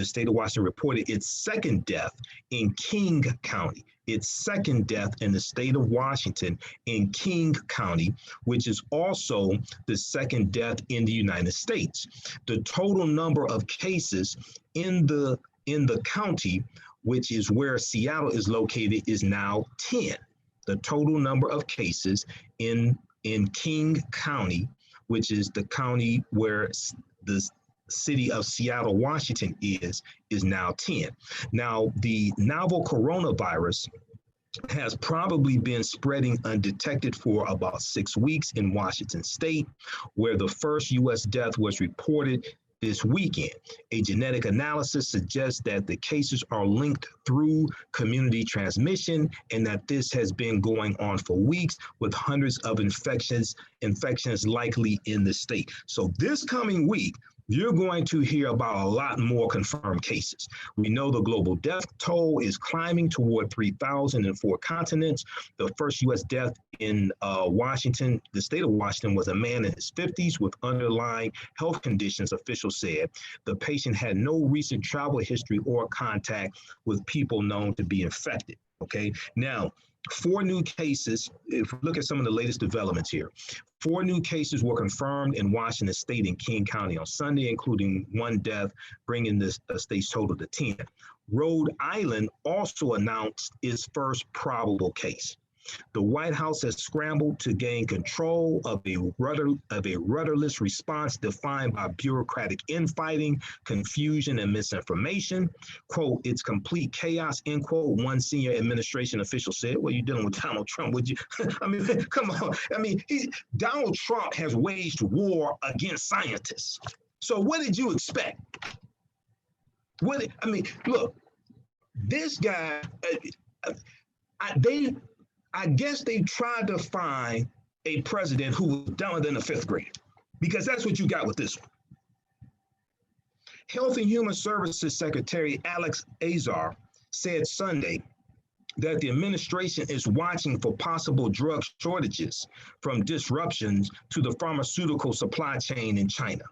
state of Washington reported its second death in King County. Its second death in the state of Washington in King County, which is also the second death in the United States. The total number of cases in the county, which is where Seattle is located, is now 10. The total number of cases in King County, which is the county where the city of Seattle, Washington is now 10. Now, the novel coronavirus has probably been spreading undetected for about 6 weeks in Washington state, where the first U.S. death was reported this weekend. A genetic analysis suggests that the cases are linked through community transmission and that this has been going on for weeks, with hundreds of infections likely in the state. So this coming week, you're going to hear about a lot more confirmed cases. We know the global death toll is climbing toward 3,000 in 4 continents. The first U.S. death in Washington, the state of Washington, was a man in his 50s with underlying health conditions, officials said. The patient had no recent travel history or contact with people known to be infected. Okay, now, 4 new cases, if we look at some of the latest developments here, 4 new cases were confirmed in Washington state and King County on Sunday, including 1 death, bringing the state's total to 10. Rhode Island also announced its first probable case. The White House has scrambled to gain control of a rudderless response defined by bureaucratic infighting, confusion, and misinformation. Quote, "It's complete chaos," end quote, one senior administration official said. Well, you're dealing with Donald Trump, would you? I mean, come on. I mean, Donald Trump has waged war against scientists. So what did you expect? Look, this guy, I guess they tried to find a president who was dumber than a 5th grader, because that's what you got with this one. Health and Human Services Secretary Alex Azar said Sunday that the administration is watching for possible drug shortages from disruptions to the pharmaceutical supply chain in China.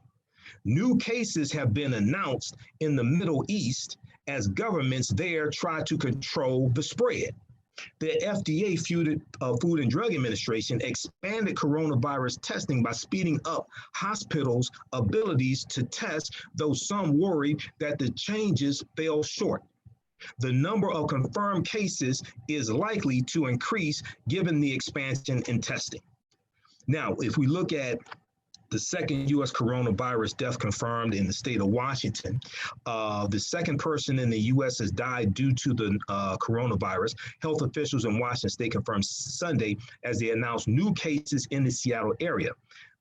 New cases have been announced in the Middle East as governments there try to control the spread. The FDA, Food and Drug Administration, expanded coronavirus testing by speeding up hospitals' abilities to test, though some worry that the changes fell short. The number of confirmed cases is likely to increase given the expansion in testing. Now, if we look at the second U.S. coronavirus death confirmed in the state of Washington, the second person in the U.S. has died due to the coronavirus. Health officials in Washington state confirmed Sunday as they announced new cases in the Seattle area.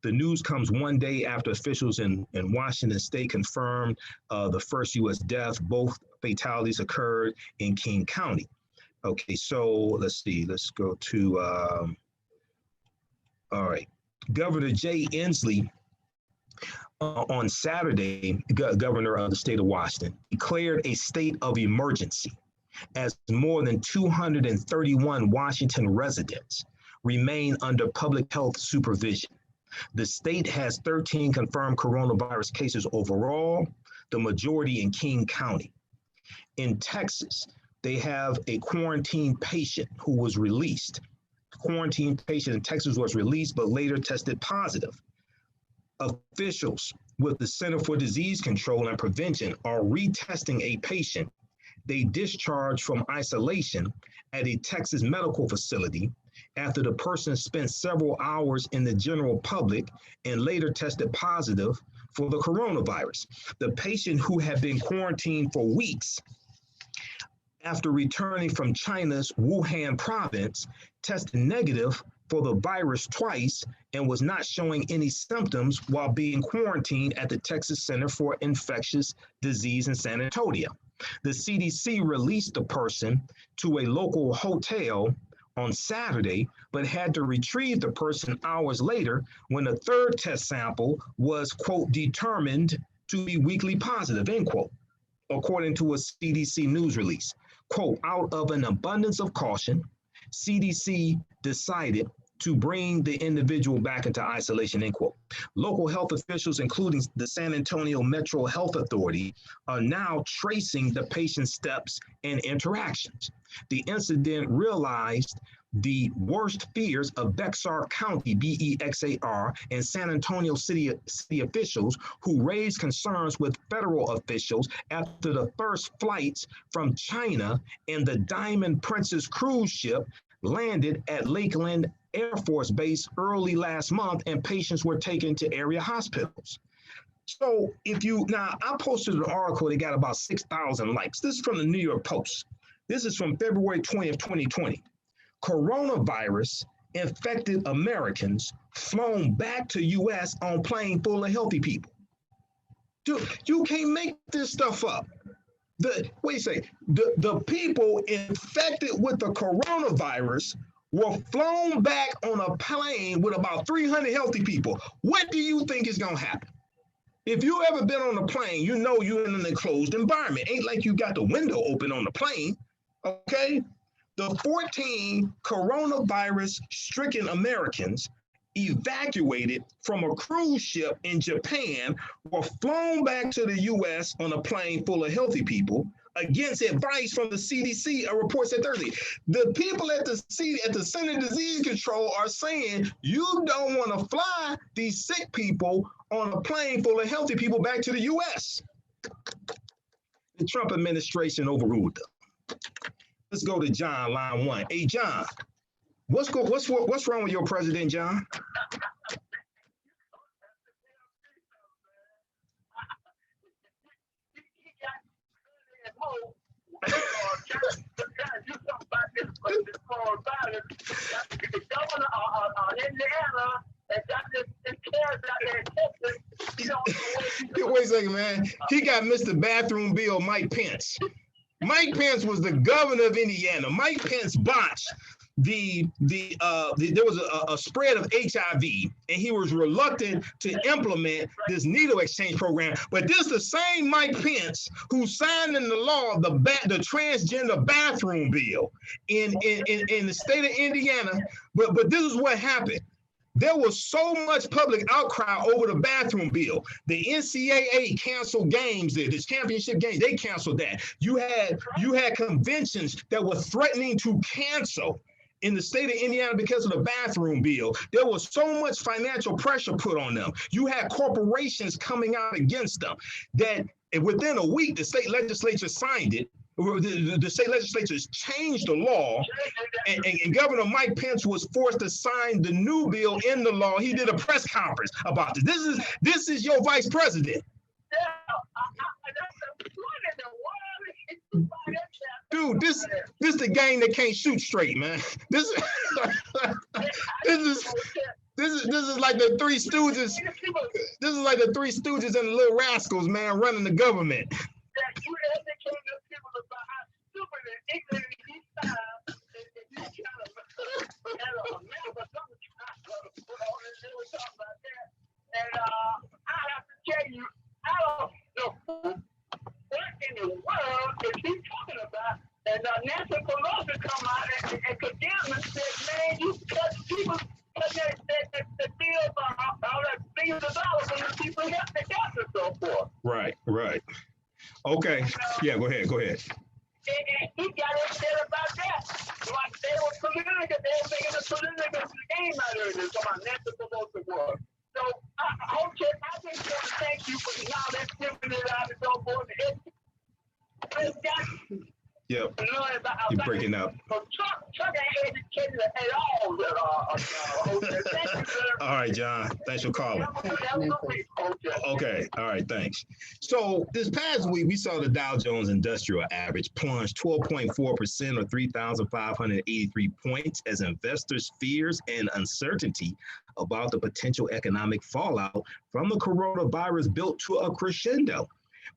The news comes one day after officials in Washington state confirmed the first U.S. death. Both fatalities occurred in King County. Okay, so let's see. Let's go to, all right. Governor Jay Inslee on Saturday, governor of the state of Washington, declared a state of emergency as more than 231 Washington residents remain under public health supervision. The state has 13 confirmed coronavirus cases overall, the majority in King County. In Texas, they have a quarantine patient who was released. Quarantine patient in Texas was released, but later tested positive. Officials with the Center for Disease Control and Prevention are retesting a patient they discharged from isolation at a Texas medical facility after the person spent several hours in the general public and later tested positive for the coronavirus. The patient, who had been quarantined for weeks after returning from China's Wuhan province, tested negative for the virus twice and was not showing any symptoms while being quarantined at the Texas Center for Infectious Disease in San Antonio. The CDC released the person to a local hotel on Saturday, but had to retrieve the person hours later when a third test sample was, quote, determined to be weakly positive, end quote, according to a CDC news release. Quote, out of an abundance of caution, CDC decided to bring the individual back into isolation, end quote. Local health officials, including the San Antonio Metro Health Authority, are now tracing the patient's steps and interactions. The incident realized the worst fears of Bexar County, BEXAR, and San Antonio city officials, who raised concerns with federal officials after the first flights from China and the Diamond Princess cruise ship landed at Lakeland Air Force Base early last month, and patients were taken to area hospitals. So now I posted an article that got about 6,000 likes. This is from the New York Post. This is from February 20th, 2020. Coronavirus infected Americans flown back to U.S. on plane full of healthy people. Dude, you can't make this stuff up. Wait a second. The people infected with the coronavirus were flown back on a plane with about 300 healthy people. What do you think is going to happen? If you ever been on a plane, you know you're in an enclosed environment. Ain't like you got the window open on the plane, okay? The 14 coronavirus-stricken Americans evacuated from a cruise ship in Japan were flown back to the U.S. on a plane full of healthy people against advice from the CDC, a report said Thursday. The people at the Center for Disease Control are saying you don't want to fly these sick people on a plane full of healthy people back to the U.S. The Trump administration overruled them. Let's go to John, line 1. Hey, John, what's wrong with your president, John? Wait a second, man. He got Mr. Bathroom Bill Mike Pence. Mike Pence was the governor of Indiana. Mike Pence botched there was a spread of HIV, and he was reluctant to implement this needle exchange program. But this is the same Mike Pence who signed into law the transgender bathroom bill in the state of Indiana. But this is what happened. There was so much public outcry over the bathroom bill. The NCAA canceled games, the championship games, they canceled that. You had conventions that were threatening to cancel in the state of Indiana because of the bathroom bill. There was so much financial pressure put on them. You had corporations coming out against them that within a week, the state legislature signed it. The state legislature changed the law, and Governor Mike Pence was forced to sign the new bill in the law. He did a press conference about this. This is your vice president. Dude, this the gang that can't shoot straight, man. This is like the Three Stooges. This is like the Three Stooges and the Little Rascals, man, running the government. And I have to tell you, I don't know what in the world is he talking about. And Nancy Pelosi come out and condemn and said, man, you cut people, the deal for all that billions of dollars and the people have to gas and so forth. Right. Okay. Yeah, go ahead. And he got upset about that. Like they were political, they were making a political game out of this. Come on, Nancy Pelosi was. So, okay, I just want to thank you for now that's giving it out and so forth. Yep. You're breaking up. Chuck ain't educated at all. All right, John. Thanks for calling. Okay. All right. Thanks. So this past week, we saw the Dow Jones Industrial Average plunge 12.4% or 3,583 points as investors' fears and uncertainty about the potential economic fallout from the coronavirus built to a crescendo.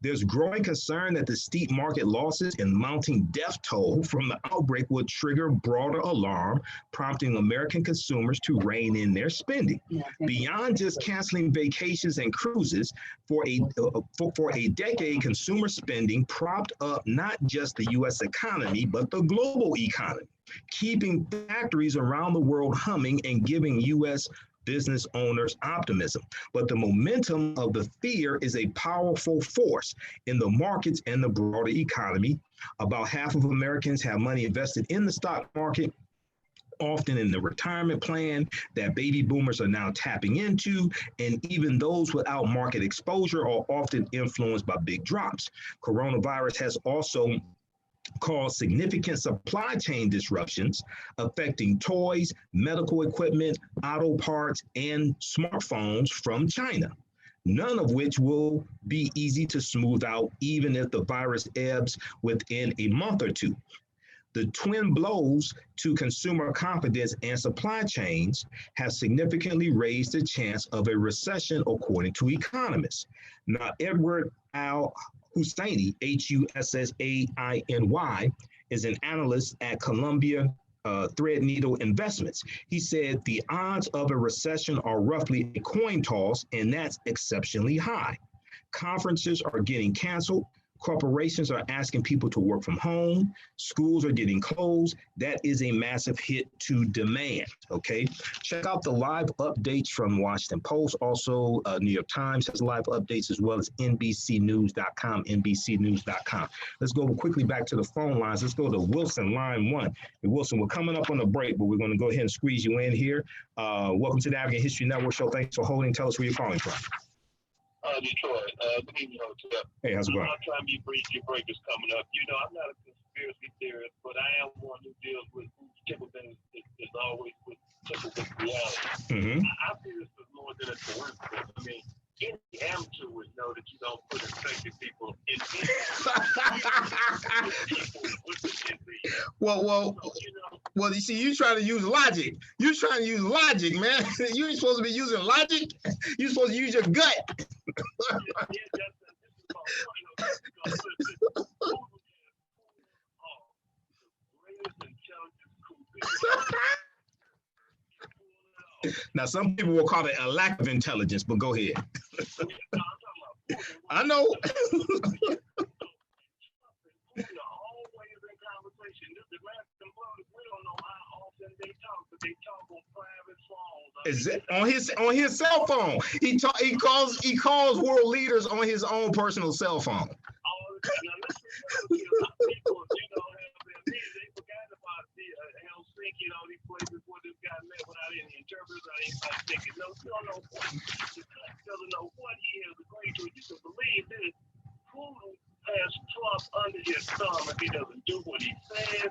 There's growing concern that the steep market losses and mounting death toll from the outbreak will trigger broader alarm, prompting American consumers to rein in their spending. Beyond just canceling vacations and cruises, for a decade, consumer spending propped up not just the U.S. economy, but the global economy, keeping factories around the world humming and giving U.S. business owners optimism. But the momentum of the fear is a powerful force in the markets and the broader economy. About half of Americans have money invested in the stock market, often in the retirement plan that baby boomers are now tapping into, and even those without market exposure are often influenced by big drops. Coronavirus has also caused significant supply chain disruptions affecting toys, medical equipment, auto parts, and smartphones from China, none of which will be easy to smooth out even if the virus ebbs within a month or two. The twin blows to consumer confidence and supply chains have significantly raised the chance of a recession, according to economists. Now, Edward Hussaini, Hussainy, is an analyst at Columbia Threadneedle Investments. He said the odds of a recession are roughly a coin toss, and that's exceptionally high. Conferences are getting canceled. Corporations are asking people to work from home. Schools are getting closed. That is a massive hit to demand, okay? Check out the live updates from Washington Post. Also, New York Times has live updates as well as NBCnews.com, NBCnews.com. Let's go quickly back to the phone lines. Let's go to Wilson, line 1. Hey, Wilson, we're coming up on a break, but we're going to go ahead and squeeze you in here. Welcome to the African History Network show. Thanks for holding. Tell us where you're calling from. Detroit. Good evening, Imhotep. Hey, how's it going? I'm trying to be brief. Your break is coming up. You know, I'm not a conspiracy theorist, but I am one who deals with typical things is always with typical reality. I feel this is more than a coincidence. I mean, any amateur would know that you don't put infected people in Well, you see, you trying to use logic. You're trying to use logic, man. You ain't supposed to be using logic. You're supposed to use your gut. Now, some people will call it a lack of intelligence, but go ahead. I know. Is it on his cell phone? He calls world leaders on his own personal cell phone. These places where this guy met without any interpreters, I ain't like thinking, no, you don't know what doesn't know what he has agreed to. You can believe this. Putin has Trump under his thumb if he doesn't do what he says.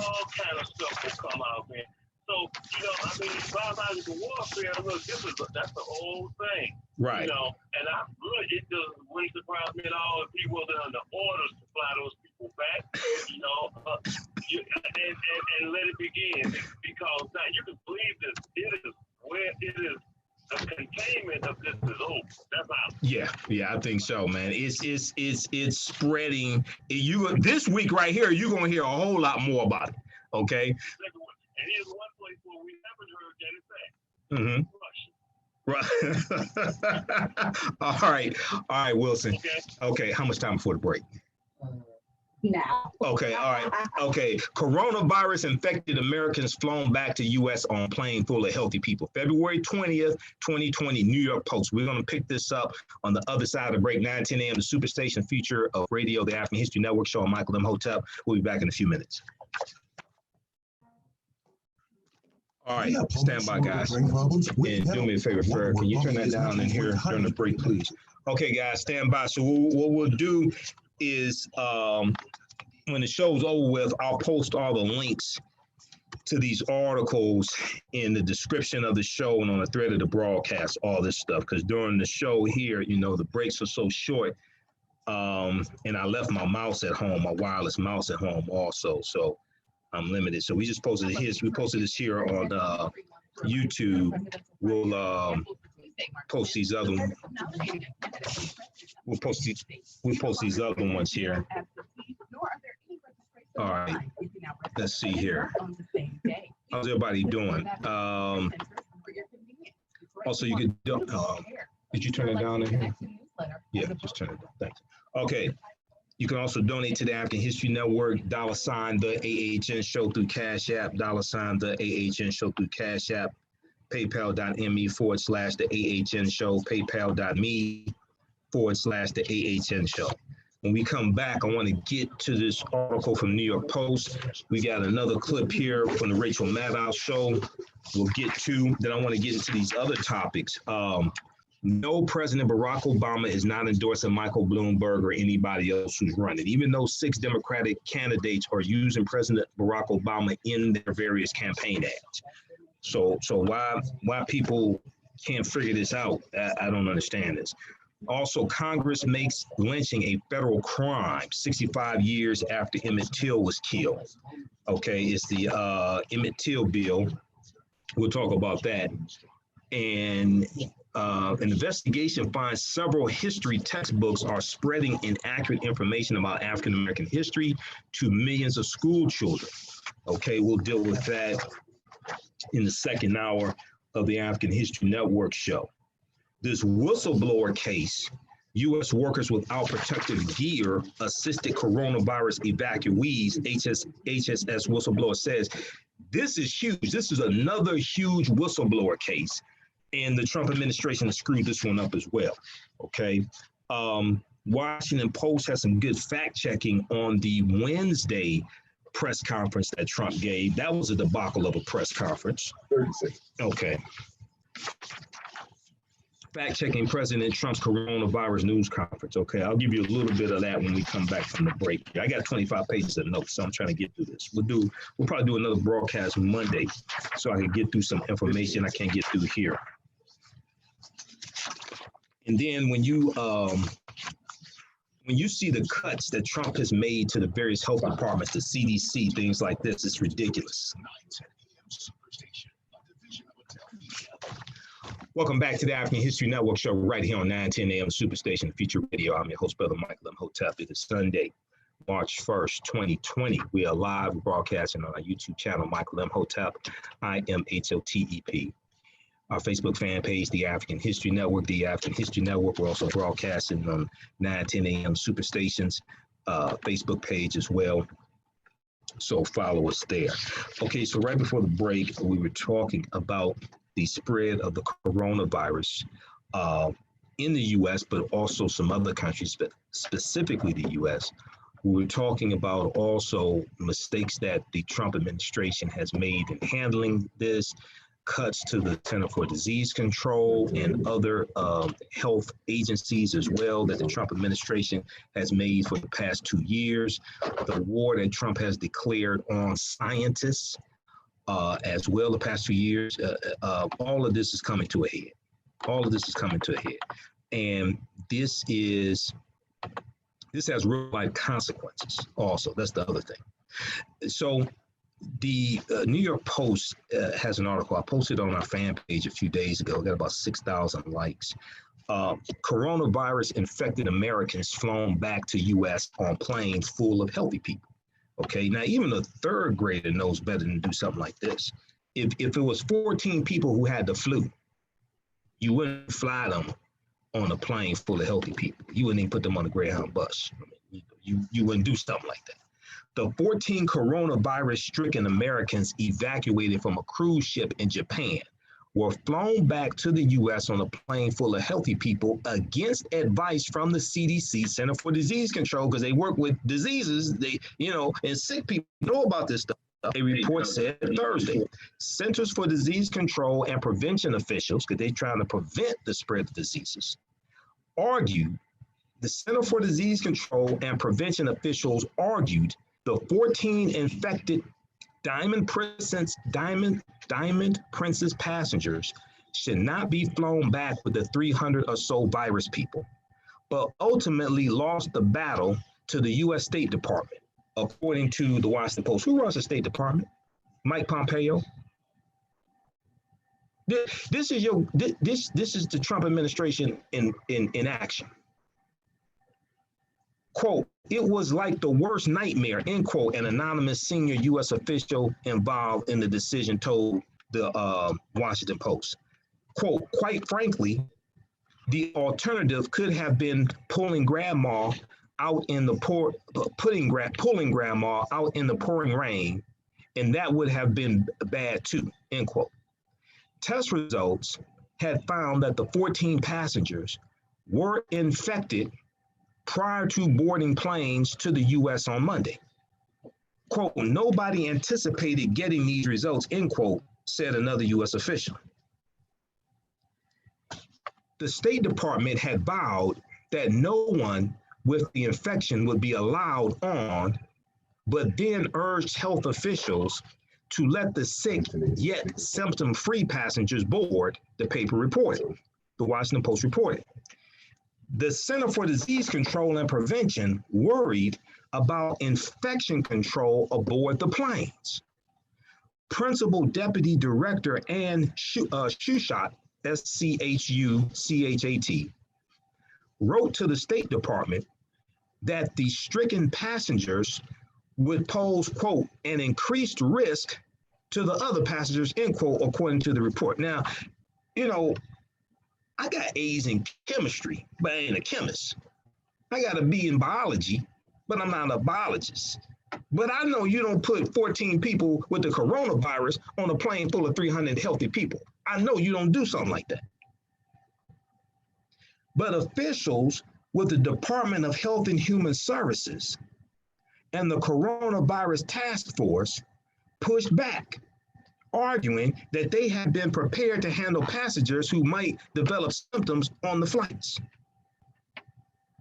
All kind of stuff will come out, man. So, I mean, biological warfare, look, that's the whole thing. Right. And it wouldn't surprise me at all if he wasn't under orders to fly those people back, and let it begin. Because now you can believe this. The containment of this is over. That's out. Yeah, I think so, man. It's spreading. This week right here, you're gonna hear a whole lot more about it. Okay. And here's one place where we haven't heard that it's at. Russia. All right, Wilson. Okay. How much time before the break? Now. Okay, all right. Okay, coronavirus infected Americans flown back to U.S. on plane full of healthy people. February 20th, 2020, New York Post. We're going to pick this up on the other side of the break, 9:10 a.m., the Superstation feature of radio, the African History Network show. I'm Michael Imhotep. We'll be back in a few minutes. All right, stand by, guys. And do me a favor, Fer, can you turn that down in here during the break, please? Okay, guys, stand by. So what we'll do is when the show's over with, I'll post all the links to these articles in the description of the show and on the thread of the broadcast, all this stuff. Because during the show here, the breaks are so short. And I left my mouse at home, my wireless mouse at home also. So I'm limited. So we just posted this. We posted this here on YouTube. We'll post these other ones. We'll post these other ones here. All right. Let's see here. How's everybody doing? Also, you could. Did you turn it down in here? Yeah, just turn it down. Thanks. Okay. You can also donate to the African History Network, $, the AHN show through Cash App, $, the AHN show through Cash App, paypal.me/the AHN show, paypal.me/the AHN show. When we come back, I want to get to this article from New York Post. We got another clip here from the Rachel Maddow show we'll get to. Then I want to get into these other topics. No, President Barack Obama is not endorsing Michael Bloomberg or anybody else who's running, even though 6 Democratic candidates are using President Barack Obama in their various campaign ads. So why people can't figure this out, I don't understand this. Also, Congress makes lynching a federal crime 65 years after Emmett Till was killed. Okay, it's the Emmett Till bill. We'll talk about that. And an investigation finds several history textbooks are spreading inaccurate information about African American history to millions of school children. Okay, we'll deal with that in the second hour of the African History Network show. This whistleblower case, U.S. workers without protective gear assisted coronavirus evacuees, HSS whistleblower says. This is huge. This is another huge whistleblower case. And the Trump administration has screwed this one up as well. Okay. Washington Post has some good fact checking on the Wednesday press conference that Trump gave. That was a debacle of a press conference. 36. Okay. Fact checking President Trump's coronavirus news conference. Okay, I'll give you a little bit of that when we come back from the break. I got 25 pages of notes, so I'm trying to get through this. We'll probably do another broadcast Monday so I can get through some information I can't get through here. And then when you see the cuts that Trump has made to the various health departments, the CDC, things like this, it's ridiculous. Welcome back to the African History Network show right here on 910 AM Superstation Feature Radio. I'm your host, Brother Michael Imhotep. It is Sunday, March 1st, 2020. We are live broadcasting on our YouTube channel, Michael Imhotep, IMHOTEP. Our Facebook fan page, the African History Network, the African History Network. We're also broadcasting on 9:10 AM Superstations Facebook page as well. So follow us there. Okay, so right before the break, we were talking about the spread of the coronavirus in the U.S., but also some other countries, but specifically the U.S. We were talking about also mistakes that the Trump administration has made in handling this, cuts to the Center for Disease Control and other health agencies as well that the Trump administration has made for the past 2 years, the war that Trump has declared on scientists as well the past 2 years. All of this is coming to a head. All of this is coming to a head. And this has real life consequences also. That's the other thing. So the New York Post has an article I posted on our fan page a few days ago. Got about 6,000 likes. Coronavirus infected Americans flown back to U.S. on planes full of healthy people. Okay, now even a third grader knows better than to do something like this. If it was 14 people who had the flu, you wouldn't fly them on a plane full of healthy people. You wouldn't even put them on a Greyhound bus. You wouldn't do something like that. The 14 coronavirus-stricken Americans evacuated from a cruise ship in Japan were flown back to the U.S. on a plane full of healthy people against advice from the CDC, Center for Disease Control, because they work with diseases, and sick people know about this stuff. A report said Thursday, Centers for Disease Control and Prevention officials, because they're trying to prevent the spread of diseases, argued, the Center for Disease Control and Prevention officials argued the 14 infected Diamond Princess passengers should not be flown back with the 300 or so virus people, but ultimately lost the battle to the U.S. State Department, according to the Washington Post. Who runs the State Department? Mike Pompeo. This is the Trump administration in action. Quote, it was like the worst nightmare, end quote, an anonymous senior U.S. official involved in the decision told the Washington Post. Quote, quite frankly, the alternative could have been pulling grandma out in the pulling grandma out in the pouring rain, and that would have been bad too, end quote. Test results had found that the 14 passengers were infected prior to boarding planes to the U.S. on Monday. Quote, nobody anticipated getting these results, end quote, said another U.S. official. The State Department had vowed that no one with the infection would be allowed on, but then urged health officials to let the sick yet symptom-free passengers board, the paper reported. The Washington Post reported. The Center for Disease Control and Prevention worried about infection control aboard the planes. Principal Deputy Director Ann Schushat, S-C-H-U-C-H-A-T, wrote to the State Department that the stricken passengers would pose, quote, an increased risk to the other passengers, end quote, according to the report. Now, I got A's in chemistry, but I ain't a chemist. I got a B in biology, but I'm not a biologist. But I know you don't put 14 people with the coronavirus on a plane full of 300 healthy people. I know you don't do something like that. But officials with the Department of Health and Human Services and the Coronavirus Task Force pushed back, arguing that they had been prepared to handle passengers who might develop symptoms on the flights.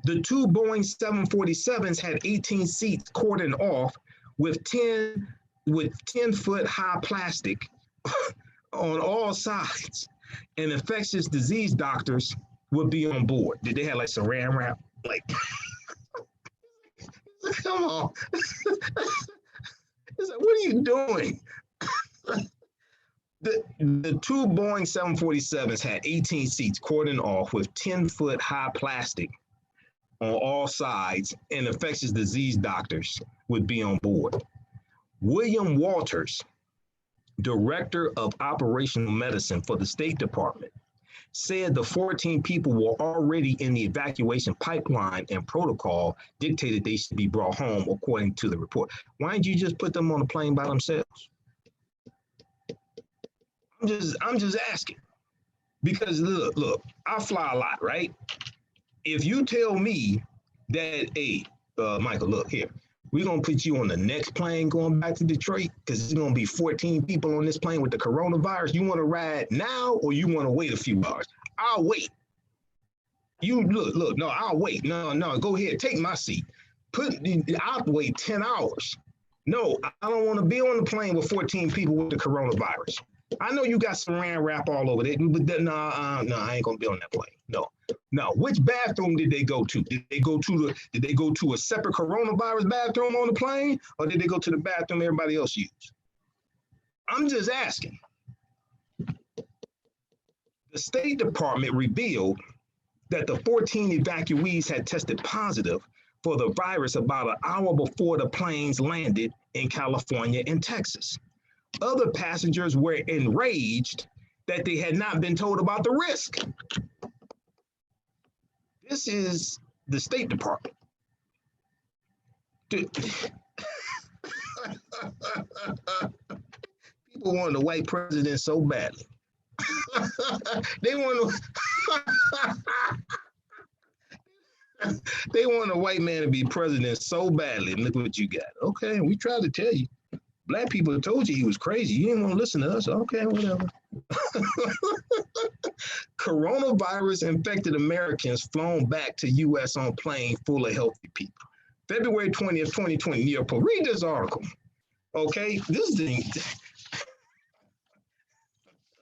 The two Boeing 747s had 18 seats cordoned off with 10-foot high plastic on all sides, and infectious disease doctors would be on board. Did they have like saran wrap? Like, come on. It's like, what are you doing? The two Boeing 747s had 18 seats cordoned off with 10-foot high plastic on all sides and infectious disease doctors would be on board. William Walters, director of operational medicine for the State Department, said the 14 people were already in the evacuation pipeline and protocol dictated they should be brought home according to the report. Why didn't you just put them on a plane by themselves? I'm just asking. Because look, I fly a lot, right? If you tell me that, hey, Michael, look here, we're gonna put you on the next plane going back to Detroit because there's gonna be 14 people on this plane with the coronavirus. You want to ride now or you want to wait a few hours? I'll wait. You look, no, I'll wait. No, go ahead, take my seat. I'll wait 10 hours. No, I don't want to be on the plane with 14 people with the coronavirus. I know you got saran wrap all over there, but no, I ain't gonna be on that plane. No. Which bathroom did they go to? Did they go to a separate coronavirus bathroom on the plane, or did they go to the bathroom everybody else used? I'm just asking. The State Department revealed that the 14 evacuees had tested positive for the virus about an hour before the planes landed in California and Texas. Other passengers were enraged that they had not been told about the risk. This is the State Department. People want the white president so badly. They want a white man to be president so badly. Look what you got. Okay, we tried to tell you. Black people told you he was crazy. You didn't want to listen to us. Okay, whatever. Coronavirus infected Americans flown back to U.S. on plane full of healthy people. February 20th, 2020, New York Post. Read this article. Okay, this thing.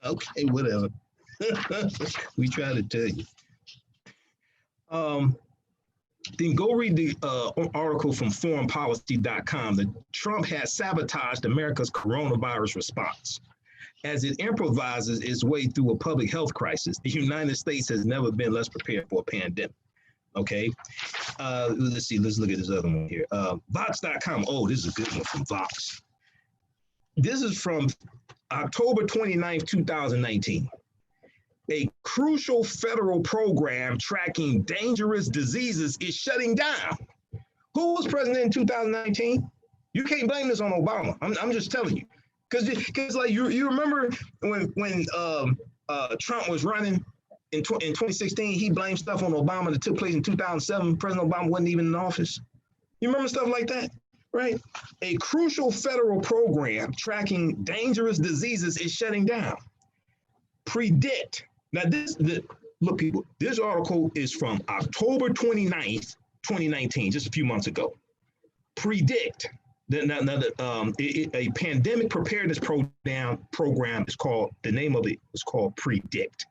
Okay, whatever. We try to tell you. Then go read the article from foreignpolicy.com that Trump has sabotaged America's coronavirus response. As it improvises its way through a public health crisis, the United States has never been less prepared for a pandemic. Okay, let's see, let's look at this other one here. Vox.com, oh, this is a good one from Vox. This is from October 29th, 2019. A crucial federal program tracking dangerous diseases is shutting down. Who was president in 2019? You can't blame this on Obama. I'm just telling you. Because like you remember when Trump was running in 2016, he blamed stuff on Obama that took place in 2007. President Obama wasn't even in office. You remember stuff like that, right? A crucial federal program tracking dangerous diseases is shutting down. Predict. Now look, people, this article is from October 29th, 2019, just a few months ago. Predict. A pandemic preparedness program is called, the name of it is called Predict,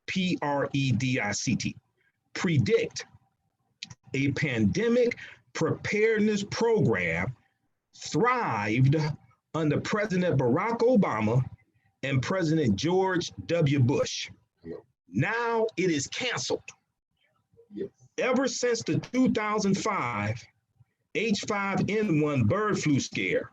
Predict. Predict, a pandemic preparedness program thrived under President Barack Obama and President George W. Bush. Now it is canceled. Yes. Ever since the 2005 H5N1 bird flu scare,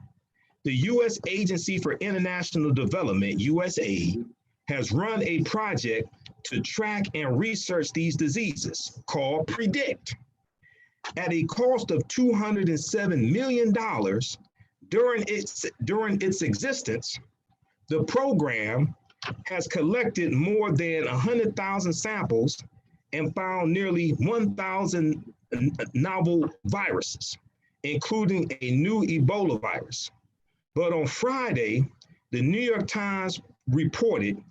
the U.S. Agency for International Development, USAID, has run a project to track and research these diseases called Predict. At a cost of $207 million during its existence, the program has collected more than 100,000 samples and found nearly 1,000 novel viruses, including a new Ebola virus. But on Friday, the New York Times reported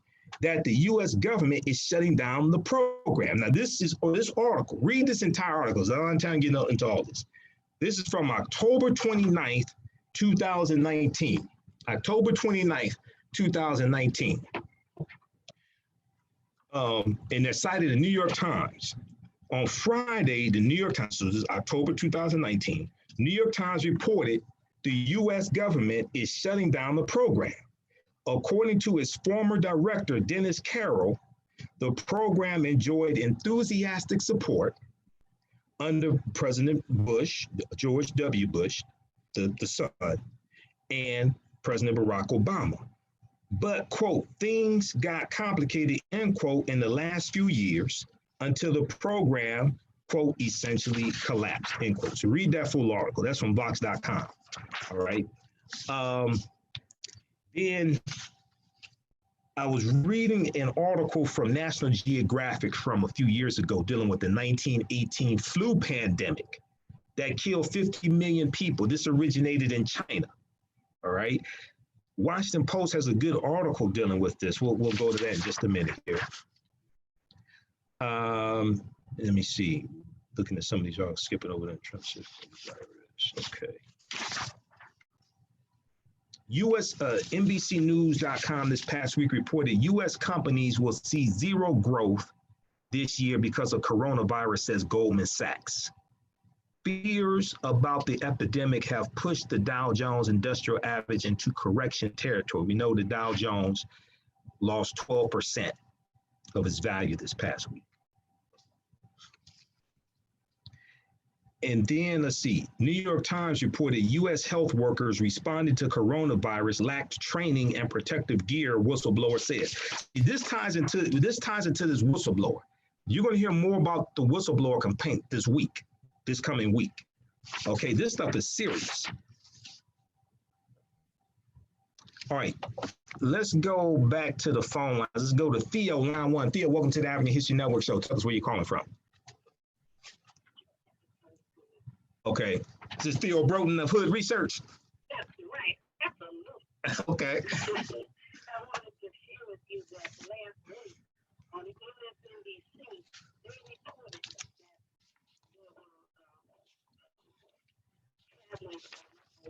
that the U.S. government is shutting down the program. Now, this article, read this entire article. So I don't have time to get into all this. This is from October 29th, 2019. October 29th, 2019. And they're cited in the New York Times. On Friday, the New York Times, so this is October 2019, New York Times reported the U.S. government is shutting down the program. According to its former director, Dennis Carroll, the program enjoyed enthusiastic support under President Bush, George W. Bush, the son, and President Barack Obama. But, quote, things got complicated, end quote, in the last few years until the program, quote, essentially collapsed, end quote. So read that full article. That's from Vox.com. All right. Then I was reading an article from National Geographic from a few years ago dealing with the 1918 flu pandemic that killed 50 million people. This originated in China. All right. Washington Post has a good article dealing with this. We'll go to that in just a minute here. Let me see. Looking at some of these, I'll skip it over there. Okay. US NBCnews.com this past week reported US companies will see zero growth this year because of coronavirus, says Goldman Sachs. Fears about the epidemic have pushed the Dow Jones Industrial Average into correction territory. We know the Dow Jones lost 12% of its value this past week. And then let's see, New York Times reported U.S. health workers responding to coronavirus lacked training and protective gear, whistleblower says. This ties into this whistleblower. You're going to hear more about the whistleblower complaint this coming week. Okay, this stuff is serious. All right, let's go back to the phone lines. Let's go to Theo, line 1. Theo, welcome to the African History Network show. Tell us where you're calling from. Okay, this is Theo Broden of Hood Research. That's right, absolutely. Okay. I wanted to share with you that last week on the MSNBC, they reported that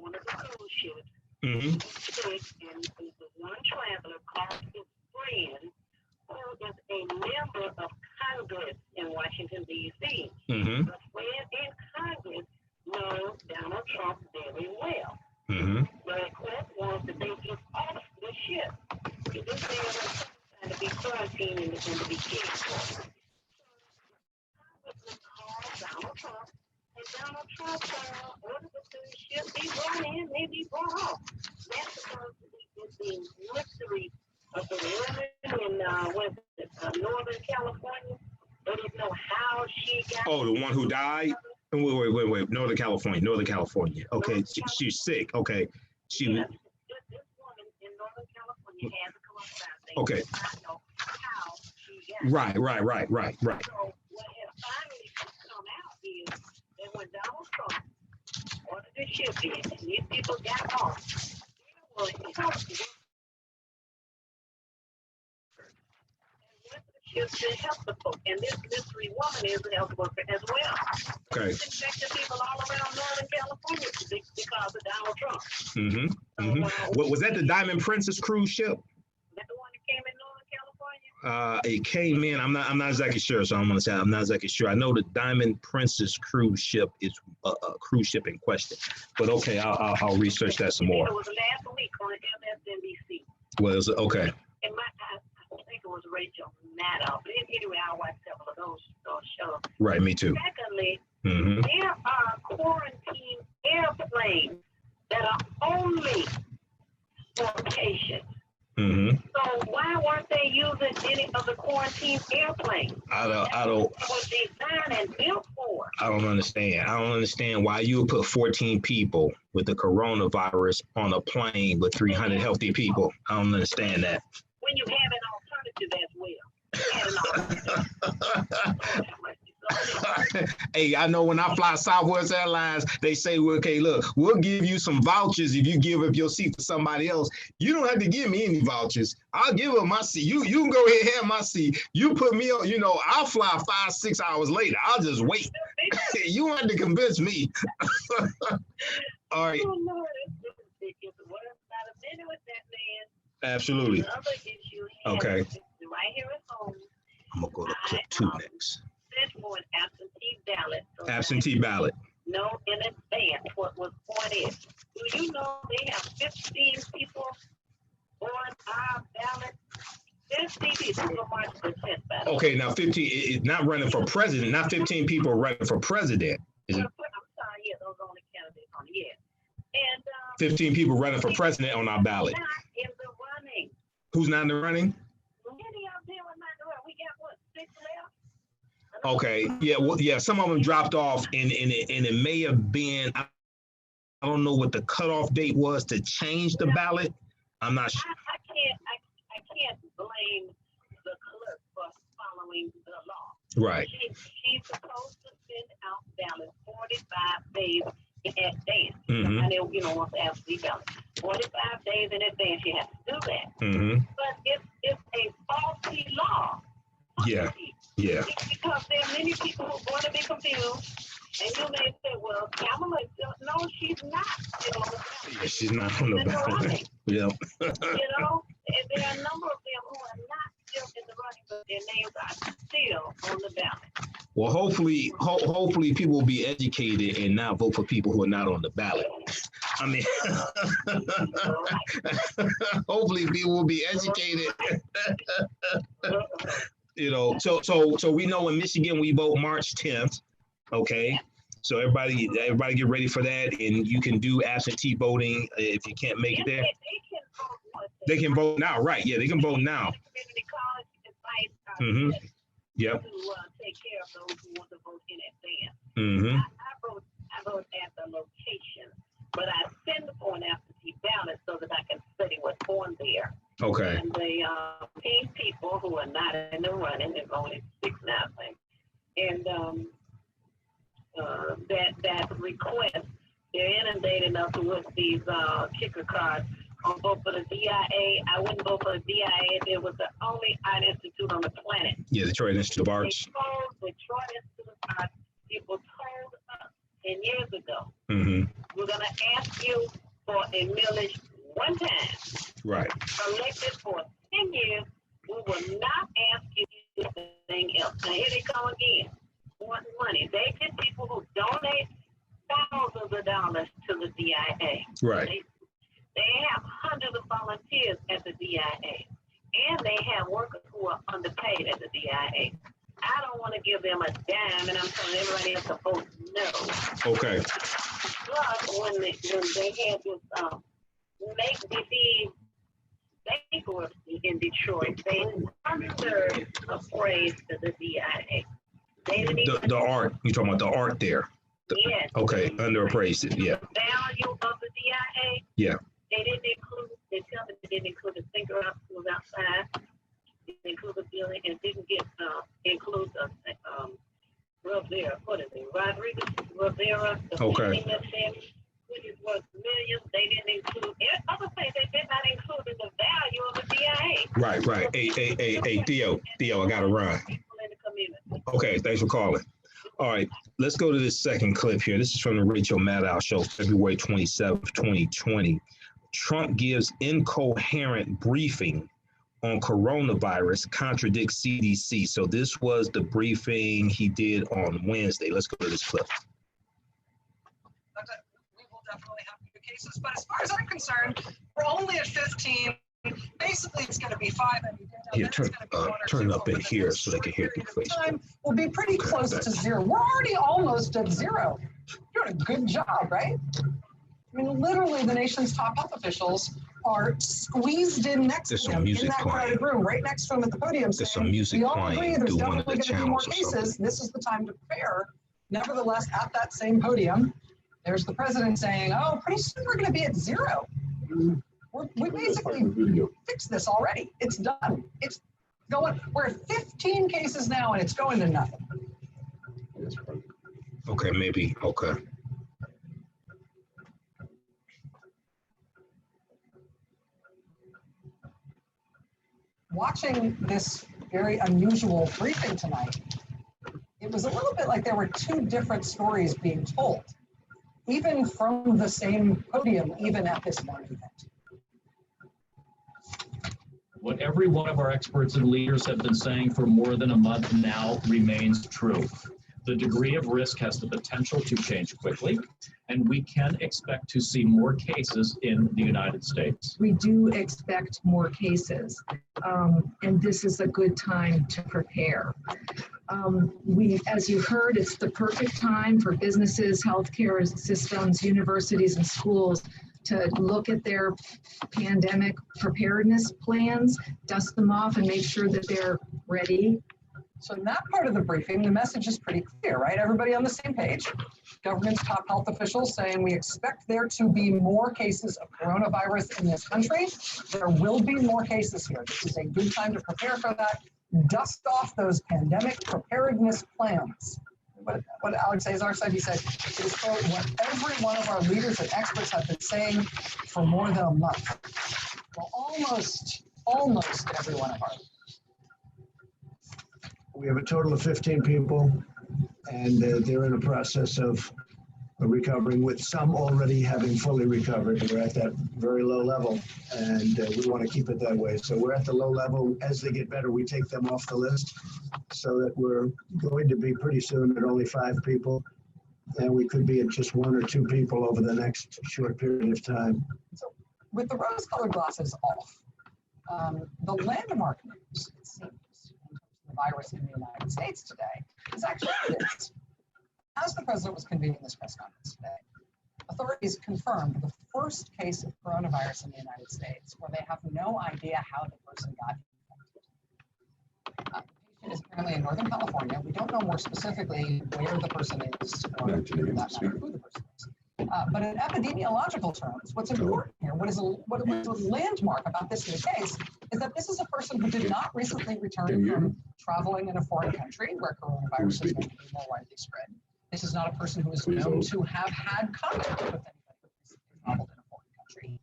one of the cruise ships, and the one traveler called his friend, who is a member of Congress in Washington, D.C. The friend in Congress knows Donald Trump very well. The request was that they get off the ship. This man was trying to be quarantined in the beginning. So Congress called Donald Trump, and Donald Trump ordered the cruise ship be brought in, they be brought off. That's supposed to be the mystery of the woman in Northern California. They didn't know how she got. Oh, the one who died? Wait. Northern California. Okay, she's sick. Okay, This woman in Northern California had to come outside. They okay. did not know how she got. Right. So what has finally come out is that when Donald Trump ordered the ship in, and these people got off, there was health. To help the folk, and this mystery woman is a health worker as well. Okay. It's infecting people all around Northern California because of Donald Trump. What was that? The Diamond Princess cruise ship? That the one that came in Northern California? It came in. I'm not exactly sure, so I'm gonna say I'm not exactly sure. I know the Diamond Princess cruise ship is a cruise ship in question, but okay, I'll research that some more. It was last week on MSNBC. Well, okay. And I think it was Rachel Maddow. But anyway, I watched several of those shows. Right, me too. Secondly, there are quarantine airplanes that are only for patients. So why weren't they using any of the quarantine airplanes? I don't. It was designed and built for. I don't understand why you would put 14 people with the coronavirus on a plane with 300 healthy people. I don't understand that. When you have an alternative as well. Hey, I know when I fly Southwest Airlines, they say, well, okay, look, we'll give you some vouchers if you give up your seat to somebody else. You don't have to give me any vouchers. I'll give up my seat. You can go ahead and have my seat. You put me on, I'll fly 5-6 hours later. I'll just wait. You don't have to convince me. All right. Oh, Lord, it's ridiculous. What about a minute with that man? Absolutely. The other issue okay. Right here at home. I'm going to go to clip 2 next. For an absentee ballot. So absentee ballot. Know in advance what was going in. Do you know they have 15 people on our ballot? 15 15 people who marched the 10th battle. Okay, now 15 is not running for president. Not 15 people running for president. Is it? I'm sorry, yeah, those are only candidates on the And 15 people running for president on our ballot. not in the running. Who's not in the running? Many of them are not in the running. We got what, 6 left? Okay, yeah, well, yeah, some of them dropped off, and it may have been, I don't know what the cutoff date was to change the ballot. I'm not sure. I can't blame the clerk for following the law. Right. She's supposed to send out ballots 45 days in advance. Mhm. And you know, wants to ask the ballot 45 days in advance. You have to do that. Mm-hmm. But it's a faulty law. Yeah. Yeah. Because there are many people who are going to be confused. And you may say, well, Kamala, no, she's not still on the ballot. Yeah, she's not on the ballot. Yeah. You know, and there are a number of them who are not still in the running, but their names are still on the ballot. Well, hopefully people will be educated and not vote for people who are not on the ballot. I mean, hopefully people will be educated. You know, so we know in Michigan we vote March 10th. Okay. So everybody get ready for that, and you can do absentee voting if you can't make it there. They can vote now, right? Yeah, they can vote now. Mm-hmm. Yep. To take care of those who want to vote in advance. Mm-hmm. I vote at the location, but I send for an absentee ballot so that I can study what's on there. Okay. And the 15 people who are not in the running, there's only 6 now, I think. And that request, they're inundating us with these kicker cards. I'll vote for the DIA. I wouldn't vote for the DIA if it was the only art institute on the planet. Yeah, the Detroit Institute of Arts. They told the Detroit Institute of Arts, people told us 10 years ago, we're going to ask you for a millage one time. Right. Elected for 10 years, we will not ask you anything else. Now here they come again. Want money. They get people who donate thousands of dollars to the DIA. Right. They have hundreds of volunteers at the DIA, and they have workers who are underpaid at the DIA. I don't want to give them a dime, and I'm telling everybody else to vote no. Okay. Plus, when they had this make-believe bankruptcy in Detroit, they underappraised the DIA. They didn't even The art, you're talking about the art there. yes. Okay, underappraised it, yeah. The value of the DIA. Yeah. They didn't include, they tell me they didn't include the single out schools outside, didn't include the building, and didn't get, include the, Rivera, what is it, Rivera, the Okay. building that's there, which is worth millions. They didn't include, other things they did not include in the value of the DIA. Right. Hey, Theo, I gotta run. People in the community. Okay, thanks for calling. All right, let's go to this second clip here. This is from the Rachel Maddow show, February 27th, 2020. Trump gives incoherent briefing on coronavirus, contradicts CDC. So this was the briefing he did on Wednesday. Let's go to this clip. We will definitely have new cases, but as far as I'm concerned, we're only at 15. Basically, it's going to be 5 every day. Here, turn it up in here so they can hear the Facebook. We'll be pretty close to 0. We're already almost at 0. You're doing a good job, right? I mean, literally, the nation's top health officials are squeezed in next to him in that crowded room, right next to him at the podium. There's some music we all agree playing there's through one of definitely the going to be more channels or cases. something. This is the time to prepare. Nevertheless, at that same podium, there's the president saying, "Oh, pretty soon we're going to be at 0. We basically fixed this already. It's done. It's going. We're at 15 cases now, and it's going to nothing." Okay, maybe. Okay. Watching this very unusual briefing tonight, it was a little bit like there were 2 different stories being told, even from the same podium, even at this one event. What every one of our experts and leaders have been saying for more than a month now remains true. The degree of risk has the potential to change quickly, and we can expect to see more cases in the United States. We do expect more cases, and this is a good time to prepare. As you heard, it's the perfect time for businesses, healthcare systems, universities, and schools to look at their pandemic preparedness plans, dust them off, and make sure that they're ready. So in that part of the briefing, the message is pretty clear, right? Everybody on the same page. Government's top health officials saying we expect there to be more cases of coronavirus in this country. There will be more cases here. This is a good time to prepare for that. Dust off those pandemic preparedness plans. What Alex Azar said, he said, it is quote, what every one of our leaders and experts have been saying for more than a month. Well, almost every one of our leaders. We have a total of 15 people, and they're in a process of recovering, with some already having fully recovered. We're at that very low level, and we want to keep it that way. So we're at the low level. As they get better, we take them off the list, so that we're going to be pretty soon at only 5 people, and we could be at just 1 or 2 people over the next short period of time. So with the rose-colored glasses off, the landmark news, it seems, the virus in the United States today is actually this. As the president was convening this press conference today, authorities confirmed the first case of coronavirus in the United States where they have no idea how the person got infected. The patient is apparently in Northern California. We don't know more specifically where the person is or for that matter, who the person is. But in epidemiological terms, what's important here, what is a landmark about this new case, is that this is a person who did not recently return from traveling in a foreign country where coronavirus is going to be more widely spread. This is not a person who is known to have had contact with anybody who recently traveled in a foreign country.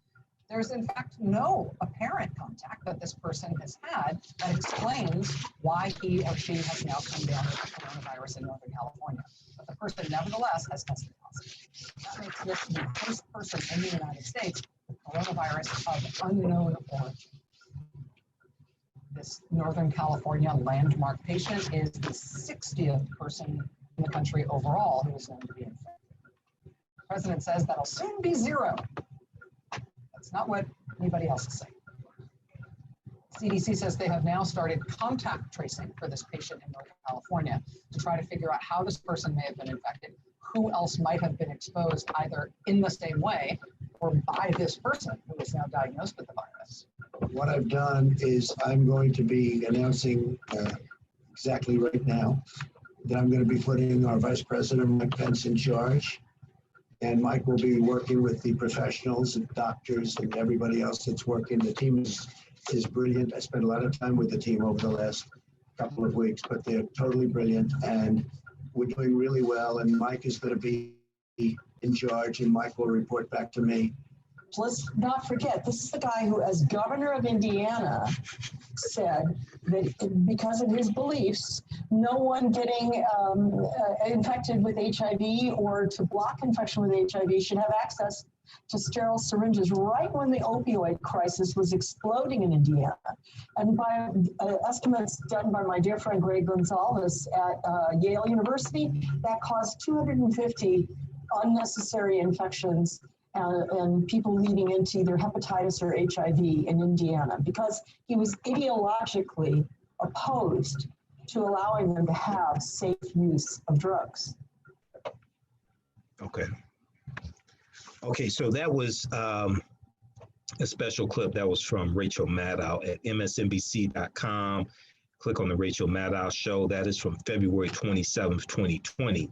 There's in fact no apparent contact that this person has had that explains why he or she has now come down with the coronavirus in Northern California. But the person nevertheless has tested positive. That makes this the first person in the United States with coronavirus of unknown origin. This Northern California landmark patient is the 60th person in the country overall who is known to be infected. The president says that'll soon be 0. That's not what anybody else is saying. CDC says they have now started contact tracing for this patient in Northern California to try to figure out how this person may have been infected, who else might have been exposed either in the same way or by this person who is now diagnosed with the virus. What I've done is I'm going to be announcing exactly right now that I'm going to be putting our Vice President, Mike Pence, in charge. And Mike will be working with the professionals and doctors and everybody else that's working. The team is brilliant. I spent a lot of time with the team over the last couple of weeks, but they're totally brilliant and we're doing really well. And Mike is going to be in charge, and Mike will report back to me. Let's not forget, this is the guy who, as governor of Indiana, said that because of his beliefs, no one getting infected with HIV or to block infection with HIV should have access to sterile syringes right when the opioid crisis was exploding in Indiana. And by estimates done by my dear friend Greg Gonzalez at Yale University, that caused 250 unnecessary infections and people leading into either hepatitis or HIV in Indiana, because he was ideologically opposed to allowing them to have safe use of drugs. Okay, so that was a special clip that was from Rachel Maddow at msnbc.com. Click on the Rachel Maddow show. That is from February 27th, 2020.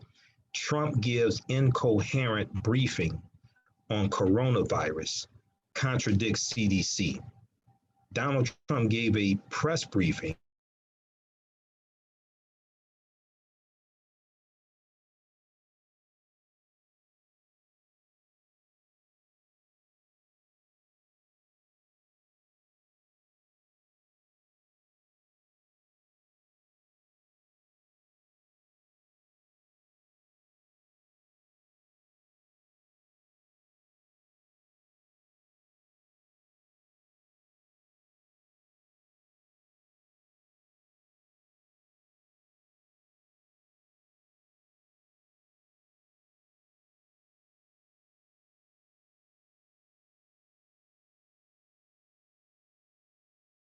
Trump gives incoherent briefing on coronavirus, contradicts CDC. Donald Trump gave a press briefing